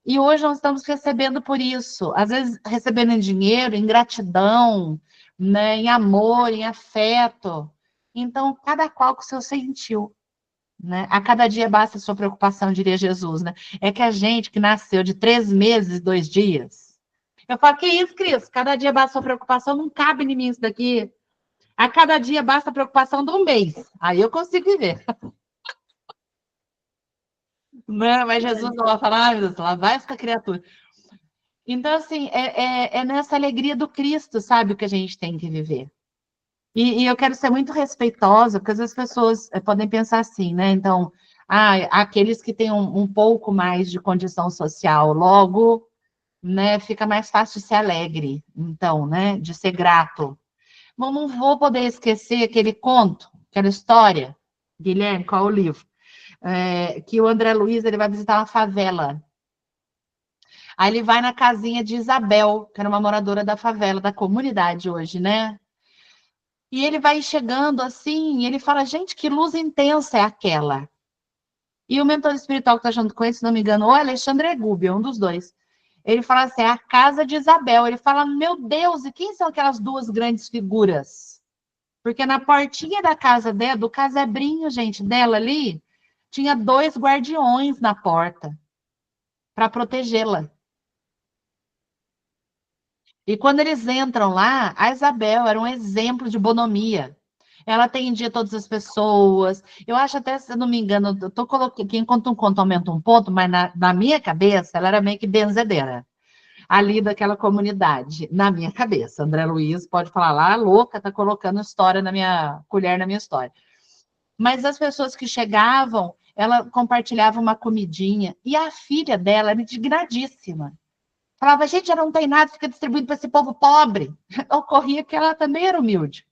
E hoje nós estamos recebendo por isso, às vezes recebendo em dinheiro, em gratidão, né, em amor, em afeto. Então, cada qual com o seu sentiu, né? A cada dia basta a sua preocupação, diria Jesus, né? É que a gente que nasceu de 3 meses e 2 dias. Eu falo, que isso, Cris? Cada dia basta a sua preocupação, não cabe em mim isso daqui. A cada dia basta a preocupação de um mês. Aí eu consigo viver. Não, mas Jesus não vai falar, ai, meu Deus, lá vai essa criatura. Então, assim, é nessa alegria do Cristo, sabe, o que a gente tem que viver. E eu quero ser muito respeitosa, porque às vezes as pessoas podem pensar assim, né? Então, aqueles que têm um pouco mais de condição social, logo, né, fica mais fácil de ser alegre, então, né, de ser grato. Mas não vou poder esquecer aquele conto, aquela história, Guilherme, qual é o livro? Que o André Luiz ele vai visitar uma favela. Aí ele vai na casinha de Isabel, que era uma moradora da favela, da comunidade hoje, né? E ele vai chegando assim, e ele fala, gente, que luz intensa é aquela? E o mentor espiritual que está junto com ele, se não me engano, o Alexandre Gubia, um dos dois. Ele fala assim, é a casa de Isabel. Ele fala, meu Deus, e quem são aquelas duas grandes figuras? Porque na portinha da casa dela, do casebrinho, gente, dela ali, tinha 2 guardiões na porta para protegê-la. E quando eles entram lá, a Isabel era um exemplo de bonomia. Ela atendia todas as pessoas. Eu acho até, se eu não me engano, eu tô colocando, quem conta um conto aumenta um ponto, mas na minha cabeça, ela era meio que benzedeira. Ali daquela comunidade, na minha cabeça. André Luiz pode falar lá, louca, tá colocando história na minha colher na minha história. Mas as pessoas que chegavam, ela compartilhava uma comidinha, e a filha dela era indigradíssima. Falava, gente, já não tem nada, fica distribuindo para esse povo pobre. Ocorria que ela também era humilde.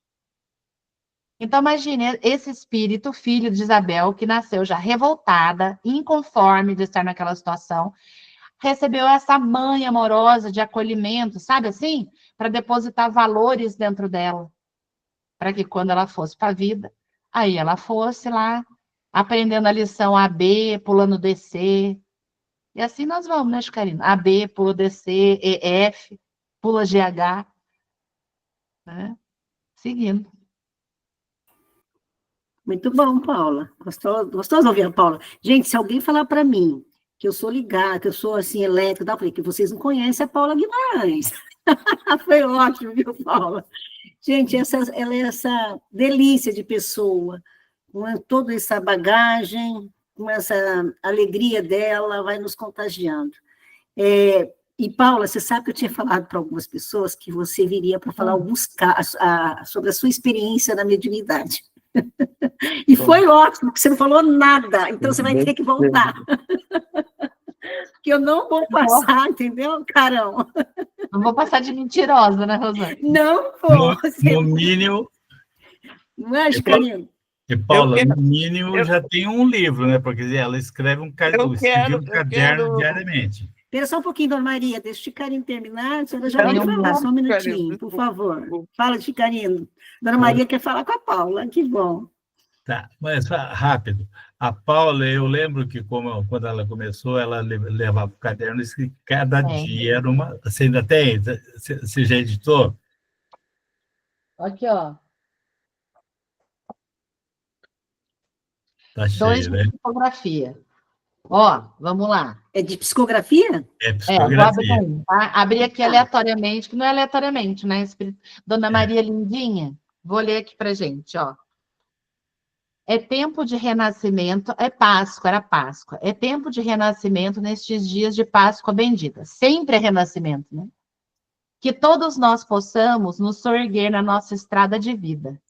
Então, imagine esse espírito, filho de Isabel, que nasceu já revoltada, inconforme de estar naquela situação, recebeu essa mãe amorosa de acolhimento, sabe assim? Para depositar valores dentro dela, para que quando ela fosse para a vida, aí ela fosse lá, aprendendo a lição AB, pulando DC. E assim nós vamos, né, Chicarina? AB, pula DC, EF, pula GH, né? Seguindo. Muito bom, Paula. Gostoso ouvir a Paula. Gente, se alguém falar para mim que eu sou ligada, que eu sou assim, elétrica, eu falei que vocês não conhecem a Paula Guimarães. Foi ótimo, viu, Paula? Gente, ela é essa delícia de pessoa, com toda essa bagagem, com essa alegria dela, vai nos contagiando. E, Paula, você sabe que eu tinha falado para algumas pessoas que você viria para falar alguns casos sobre a sua experiência na mediunidade. E foi ótimo, porque você não falou nada, então você vai ter que voltar. Que eu não vou passar, entendeu, Carão? Não vou passar de mentirosa, né, Rosane? Não vou. No mínimo... Não é, Chicarino? E, Paula, no mínimo, já tem um livro, né? Porque ela escreve um caderno diariamente. Espera só um pouquinho, Dona Maria, deixa o Chicarino terminar, a senhora já vai falar, só um minutinho, por favor. Fala, Chicarino. Dona Maria quer falar com a Paula, que bom. Tá, mas rápido. A Paula, eu lembro que quando ela começou, ela levava o caderno e cada dia era uma... Você ainda tem? Você já editou? Aqui, ó. Tá cheio, né? Psicografia. Ó, vamos lá. É de psicografia? É psicografia. Tá? Abri aqui aleatoriamente, que não é aleatoriamente, né? Dona Maria Lindinha, vou ler aqui pra gente, ó. É tempo de renascimento, era Páscoa. É tempo de renascimento nestes dias de Páscoa bendita. Sempre é renascimento, né? Que todos nós possamos nos soerguer na nossa estrada de vida.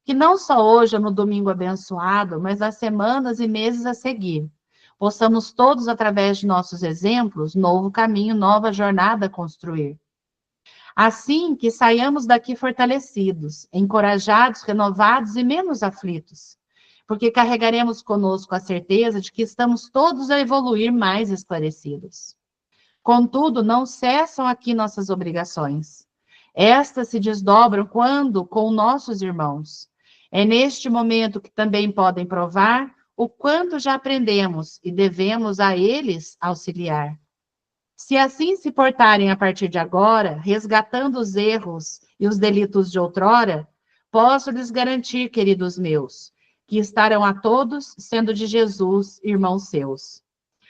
Que não só hoje, no domingo abençoado, mas nas semanas e meses a seguir, possamos todos, através de nossos exemplos, novo caminho, nova jornada a construir. Assim que saiamos daqui fortalecidos, encorajados, renovados e menos aflitos, porque carregaremos conosco a certeza de que estamos todos a evoluir mais esclarecidos. Contudo, não cessam aqui nossas obrigações. Estas se desdobram quando com nossos irmãos. É neste momento que também podem provar o quanto já aprendemos e devemos a eles auxiliar. Se assim se portarem a partir de agora, resgatando os erros e os delitos de outrora, posso lhes garantir, queridos meus, que estarão a todos sendo de Jesus, irmãos seus.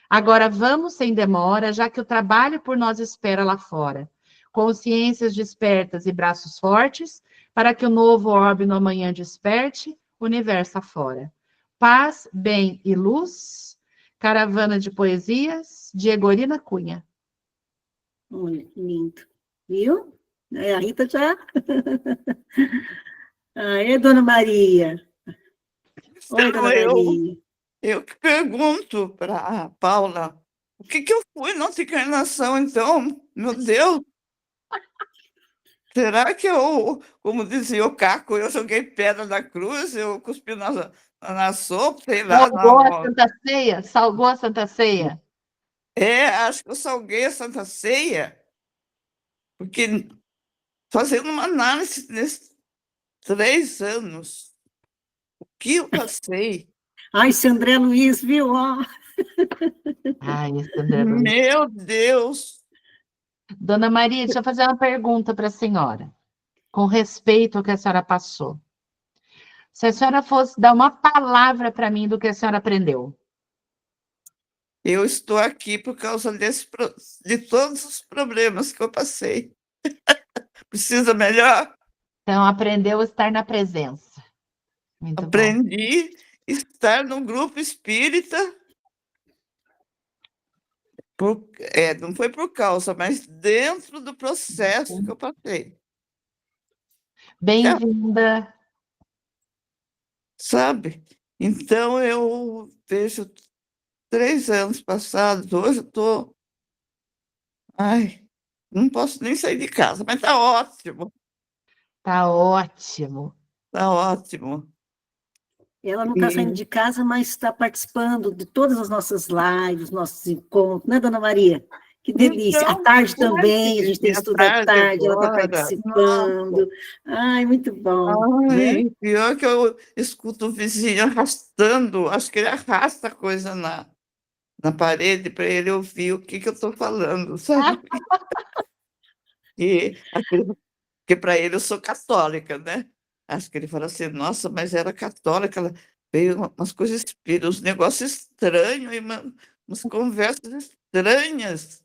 Agora vamos sem demora, já que o trabalho por nós espera lá fora. Consciências despertas e braços fortes, para que o novo orbe no amanhã desperte, universo afora. Paz, bem e luz, caravana de poesias, de Egorina Cunha. Olha, que lindo. Viu? A Rita já... Dona Maria. Oi, Dona Maria. Eu que pergunto para a Paula, o que eu fui nessa encarnação, então? Meu Deus! Será que eu, como dizia o Caco, eu joguei pedra da cruz, eu cuspi na sopa, sei lá. Salgou a Santa Ceia? Salgou a Santa Ceia? Acho que eu salguei a Santa Ceia, porque fazendo uma análise nesses 3 anos, o que eu passei... Ai, esse André Luiz, viu? Ai, esse André Luiz. Meu Deus! Dona Maria, deixa eu fazer uma pergunta para a senhora, com respeito ao que a senhora passou. Se a senhora fosse dar uma palavra para mim do que a senhora aprendeu. Eu estou aqui por causa de todos os problemas que eu passei. Precisa melhor? Então, aprendeu a estar na presença. Muito Aprendi a estar no grupo espírita. Não foi por causa, mas dentro do processo que eu passei. Bem-vinda. Sabe? Então, eu vejo 3 anos passados, hoje eu estou... Ai, não posso nem sair de casa, mas está ótimo, Tá ótimo. está ótimo. Ela não está saindo de casa, mas está participando de todas as nossas lives, nossos encontros, né, Dona Maria? Que delícia. À Então, tarde também, a gente tem à estudo à tarde, ela está agora, participando. Ai, muito bom, né? ai, pior que eu escuto o vizinho arrastando, acho que ele arrasta coisa na parede para ele ouvir o que eu estou falando, sabe? E porque para ele eu sou católica, né? Acho que ele fala assim, nossa, mas era católica, ela veio umas coisas espíritas, uns negócios estranhos, e umas conversas estranhas.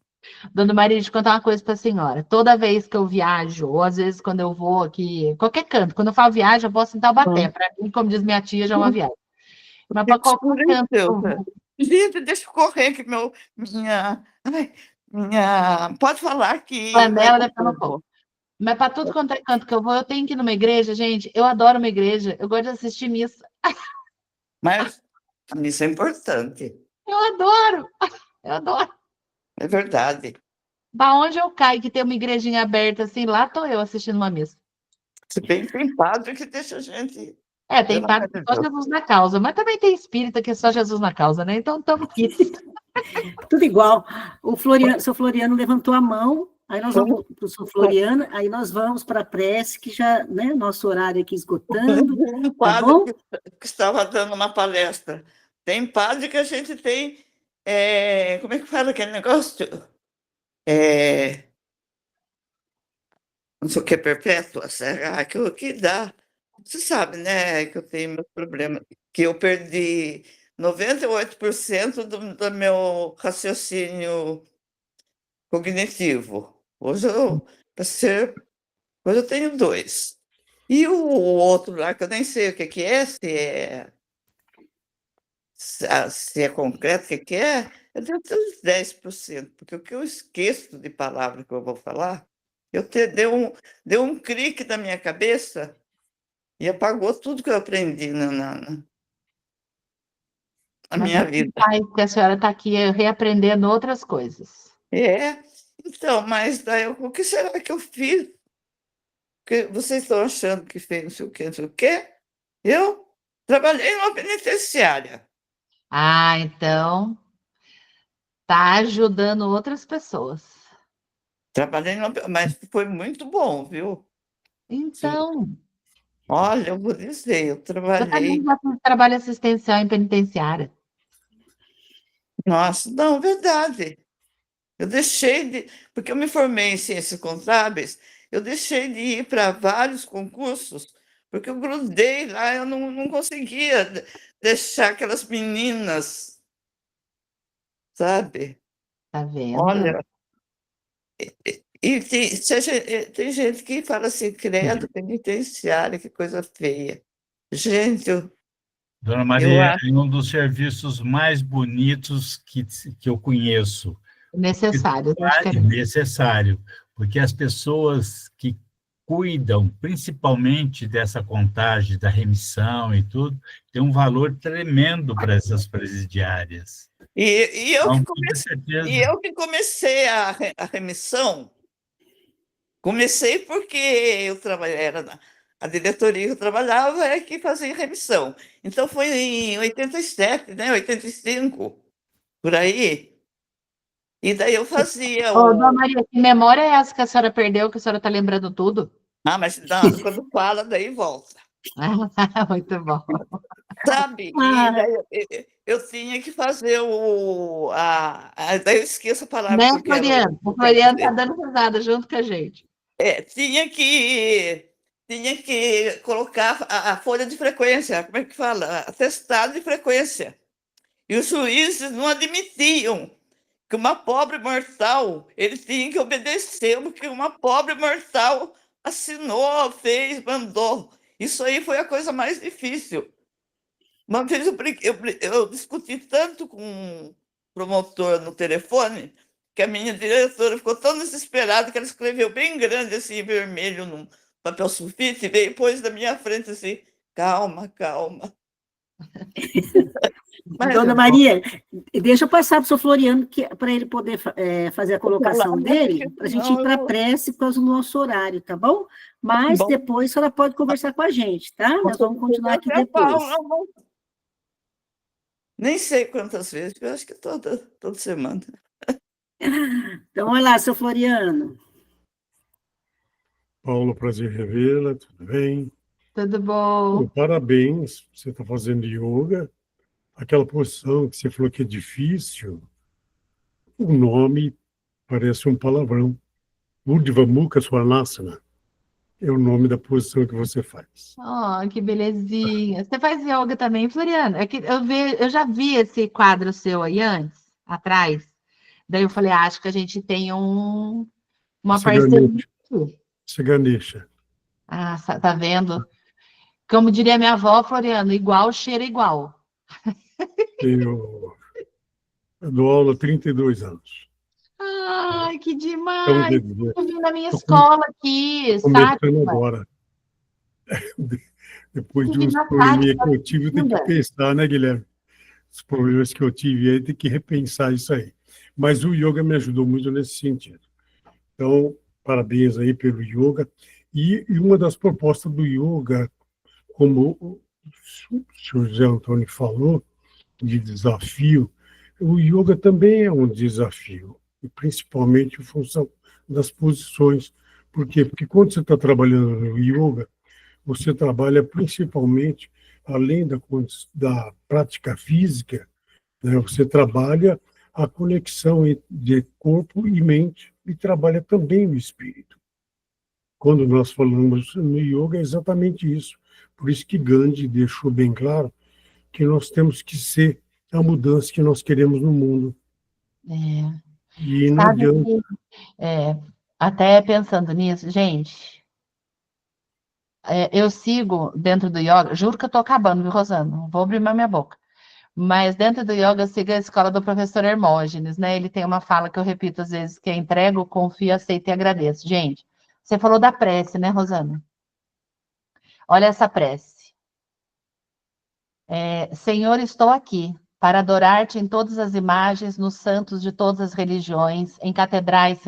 Dona Maria, deixa eu contar uma coisa para a senhora. Toda vez que eu viajo, ou às vezes quando eu vou aqui, qualquer canto, quando eu falo viagem, eu posso em Taubaté. Para mim, como diz minha tia, já é uma viagem. Mas para qualquer canto que eu vou, Gente, deixa eu correr que pode falar que vai panela dar deve estar no fogo. tempo. Mas para tudo quanto é canto que eu vou, eu tenho que ir numa igreja, gente. Eu adoro uma igreja, eu gosto de assistir missa. Mas a missa é importante, Eu adoro, eu adoro. é verdade. Da onde eu caio, que tem uma igrejinha aberta assim, lá estou eu assistindo uma missa. Se bem que tem padre que deixa a gente... É, tem Pelo padre amor que é de só Deus. Jesus na causa, mas também tem espírita que é só Jesus na causa, né? Então estamos aqui. Tudo igual. O Floriano, seu Floriano levantou a mão, aí nós vamos para o seu Floriano, aí nós vamos para a prece, que já, né, nosso horário aqui esgotando, Um tá padre bom? que estava dando uma palestra. Tem padre que a gente tem... como é que fala aquele negócio? Não sei o que, perpétua, será que o que dá? Você sabe, né, que eu tenho meus problemas, que eu perdi 98% do meu raciocínio cognitivo. Hoje eu tenho 2. E o outro lá, que eu nem sei o que é, se é concreto, o que é, eu devo ter uns 10%, porque o que eu esqueço de palavra que eu vou falar, deu um clique na minha cabeça e apagou tudo que eu aprendi na Mas minha é vida. que a senhora está aqui reaprendendo outras coisas. Então, mas daí, o que será que eu fiz? Porque vocês estão achando que fez não sei o quê, não sei o quê. Eu trabalhei numa penitenciária. Ah, então tá ajudando outras pessoas. Mas foi muito bom, viu? Então, Olha, eu vou dizer, eu eu também trabalhei. já fiz trabalho assistencial em penitenciária. Nossa, não, verdade. Eu deixei de. Porque eu me formei em ciências contábeis, eu deixei de ir para vários concursos, porque eu grudei lá, eu não conseguia deixar aquelas meninas, sabe? Tá vendo? Olha, e tem gente que fala assim, credo, penitenciária, que coisa feia. Gente, Dona eu Maria, acho é um dos serviços mais bonitos que eu conheço. Necessário, a gente É quer. necessário, porque as pessoas que cuidam principalmente dessa contagem, da remissão e tudo, tem um valor tremendo para essas presidiárias. E eu que Não, com comecei, e certeza. eu que comecei a remissão, comecei porque eu trabalhei, a diretoria que eu trabalhava é que fazia remissão. Então foi em 87, né, 85, por aí. E daí eu fazia Ô, dona o... Maria, que memória é essa que a senhora perdeu, que a senhora está lembrando tudo? Ah, mas não, quando fala, daí volta. Muito bom. Sabe? E Ah, daí eu tinha que fazer daí eu esqueço a palavra Né, que eu quero, Floriano? O eu quero Floriano está dizer. dando risada junto com a gente. Tinha que colocar a folha de frequência, como é que fala? Atestado de frequência. E os juízes não admitiam que uma pobre mortal, ele tinha que obedecer o que uma pobre mortal assinou, fez, mandou. Isso aí foi a coisa mais difícil. Uma vez eu discuti tanto com o promotor no telefone que a minha diretora ficou tão desesperada que ela escreveu bem grande, assim, em vermelho, num papel sulfite, e veio e pôs na minha frente assim, calma, calma. Mas Dona eu Maria, deixa eu passar para o seu Floriano, para ele poder fazer a vou colocação falar, dele, para a gente ir senão para a eu... prece por causa do nosso horário, tá bom? Mas Bom, depois a senhora pode conversar com a gente, tá? Nós vamos continuar aqui até depois. Paulo, nem sei quantas vezes, eu acho que toda semana. Então, olha lá, seu Floriano. Paulo, prazer revê-la, tudo bem? Tudo bom? Parabéns, você está fazendo yoga. Aquela posição que você falou que é difícil, o nome parece um palavrão. Urdhva Mukha Svanasana é o nome da posição que você faz. Oh, que belezinha. Você faz yoga também, Floriano? É que eu já vi esse quadro seu aí antes, atrás. Daí eu falei, acho que a gente tem uma parceria. Se Ganesha. Ah, tá vendo? Como diria minha avó, Floriano, igual cheira igual. Eu dou aula há 32 anos. Ai, que Então, demais! quer dizer, Eu vi na minha estou escola aqui, sabe? começando agora. Depois de Tive uns na probleminha que eu Fátima tive, eu tenho que ainda. pensar, né, Guilherme? Os problemas que eu tive aí, tem que repensar isso aí. Mas o yoga me ajudou muito nesse sentido. Então, parabéns aí pelo yoga. E uma das propostas do yoga, como o senhor José Antônio falou, de desafio, o yoga também é um desafio, e principalmente em função das posições. Por quê? Porque quando você está trabalhando no yoga, você trabalha principalmente, além da prática física, né, você trabalha a conexão de corpo e mente e trabalha também o espírito. Quando nós falamos no yoga, é exatamente isso. Por isso que Gandhi deixou bem claro que nós temos que ser a mudança que nós queremos no mundo. É, E não sabe adianta. que, até pensando nisso, gente, eu sigo dentro do yoga, juro que eu tô acabando, viu, Rosana? Não vou abrir mais minha boca. Mas dentro do yoga eu sigo a escola do professor Hermógenes, né? Ele tem uma fala que eu repito às vezes, que é entrego, confio, aceito e agradeço. Gente, você falou da prece, né, Rosana? Olha essa prece. Senhor, estou aqui para adorar-te em todas as imagens, nos santos de todas as religiões, em catedrais,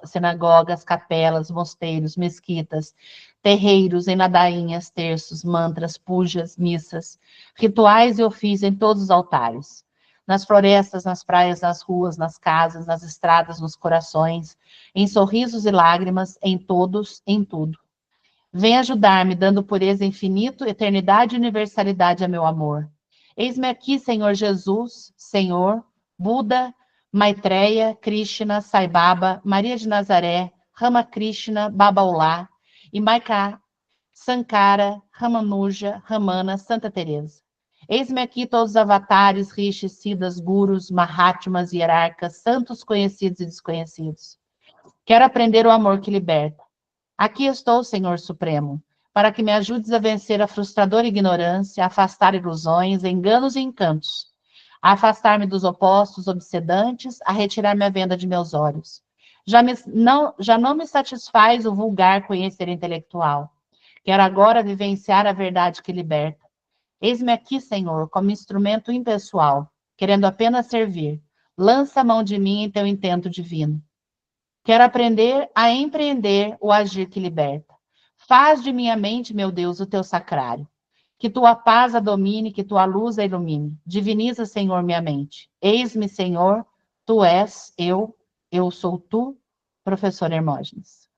sinagogas, capelas, mosteiros, mesquitas, terreiros, em ladainhas, terços, mantras, pujas, missas, rituais e ofícios em todos os altares. Nas florestas, nas praias, nas ruas, nas casas, nas estradas, nos corações, em sorrisos e lágrimas, em todos, em tudo. Vem ajudar-me, dando pureza infinito, eternidade e universalidade a meu amor. Eis-me aqui, Senhor Jesus, Senhor, Buda, Maitreya, Krishna, Sai Baba, Maria de Nazaré, Ramakrishna, Babaulá, Imaika, Sankara, Ramanuja, Ramana, Santa Teresa. Eis-me aqui todos os avatares, rishis, siddhas, gurus, mahatmas, hierarcas, santos conhecidos e desconhecidos. Quero aprender o amor que liberta. Aqui estou, Senhor Supremo, para que me ajudes a vencer a frustradora ignorância, a afastar ilusões, enganos e encantos, a afastar-me dos opostos obsedantes, a retirar-me a venda de meus olhos. Já não me satisfaz o vulgar conhecer intelectual. Quero agora vivenciar a verdade que liberta. Eis-me aqui, Senhor, como instrumento impessoal, querendo apenas servir. Lança a mão de mim em teu intento divino. Quero aprender a empreender o agir que liberta. Faz de minha mente, meu Deus, o teu sacrário. Que tua paz a domine, que tua luz a ilumine. Diviniza, Senhor, minha mente. Eis-me, Senhor, tu és, eu sou tu, professor Hermógenes.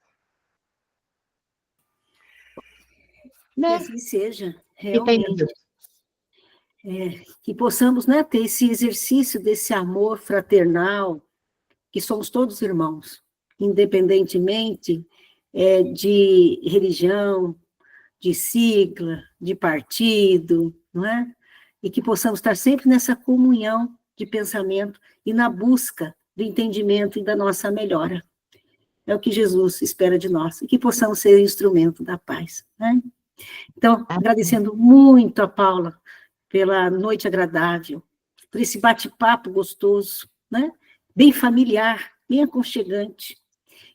Que Né? assim seja, E tem realmente. Que possamos, né, ter esse exercício desse amor fraternal, que somos todos irmãos, independentemente de religião, de sigla, de partido, não é? E que possamos estar sempre nessa comunhão de pensamento e na busca do entendimento e da nossa melhora. É o que Jesus espera de nós, e que possamos ser instrumento da paz, né? Então, agradecendo muito a Paula pela noite agradável, por esse bate-papo gostoso, né? Bem familiar, bem aconchegante.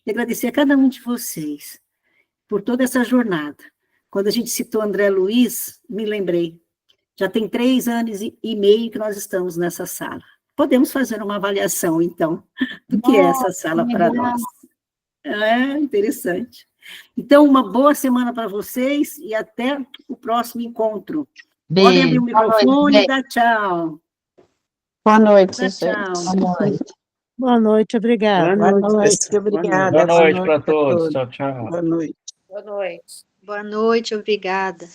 E agradecer a cada um de vocês por toda essa jornada. Quando a gente citou André Luiz, me lembrei Já tem 3 anos e meio que nós estamos nessa sala. Podemos fazer uma avaliação, então, do que é essa sala para nós. É interessante. Então, uma boa semana para vocês e até o próximo encontro. Podem abrir o microfone e dar tchau. Boa noite, Dá gente. tchau. Boa noite. Boa noite, obrigada. Boa noite, obrigada. Boa noite para todos. Tchau, tchau. Boa noite. Boa noite, obrigada.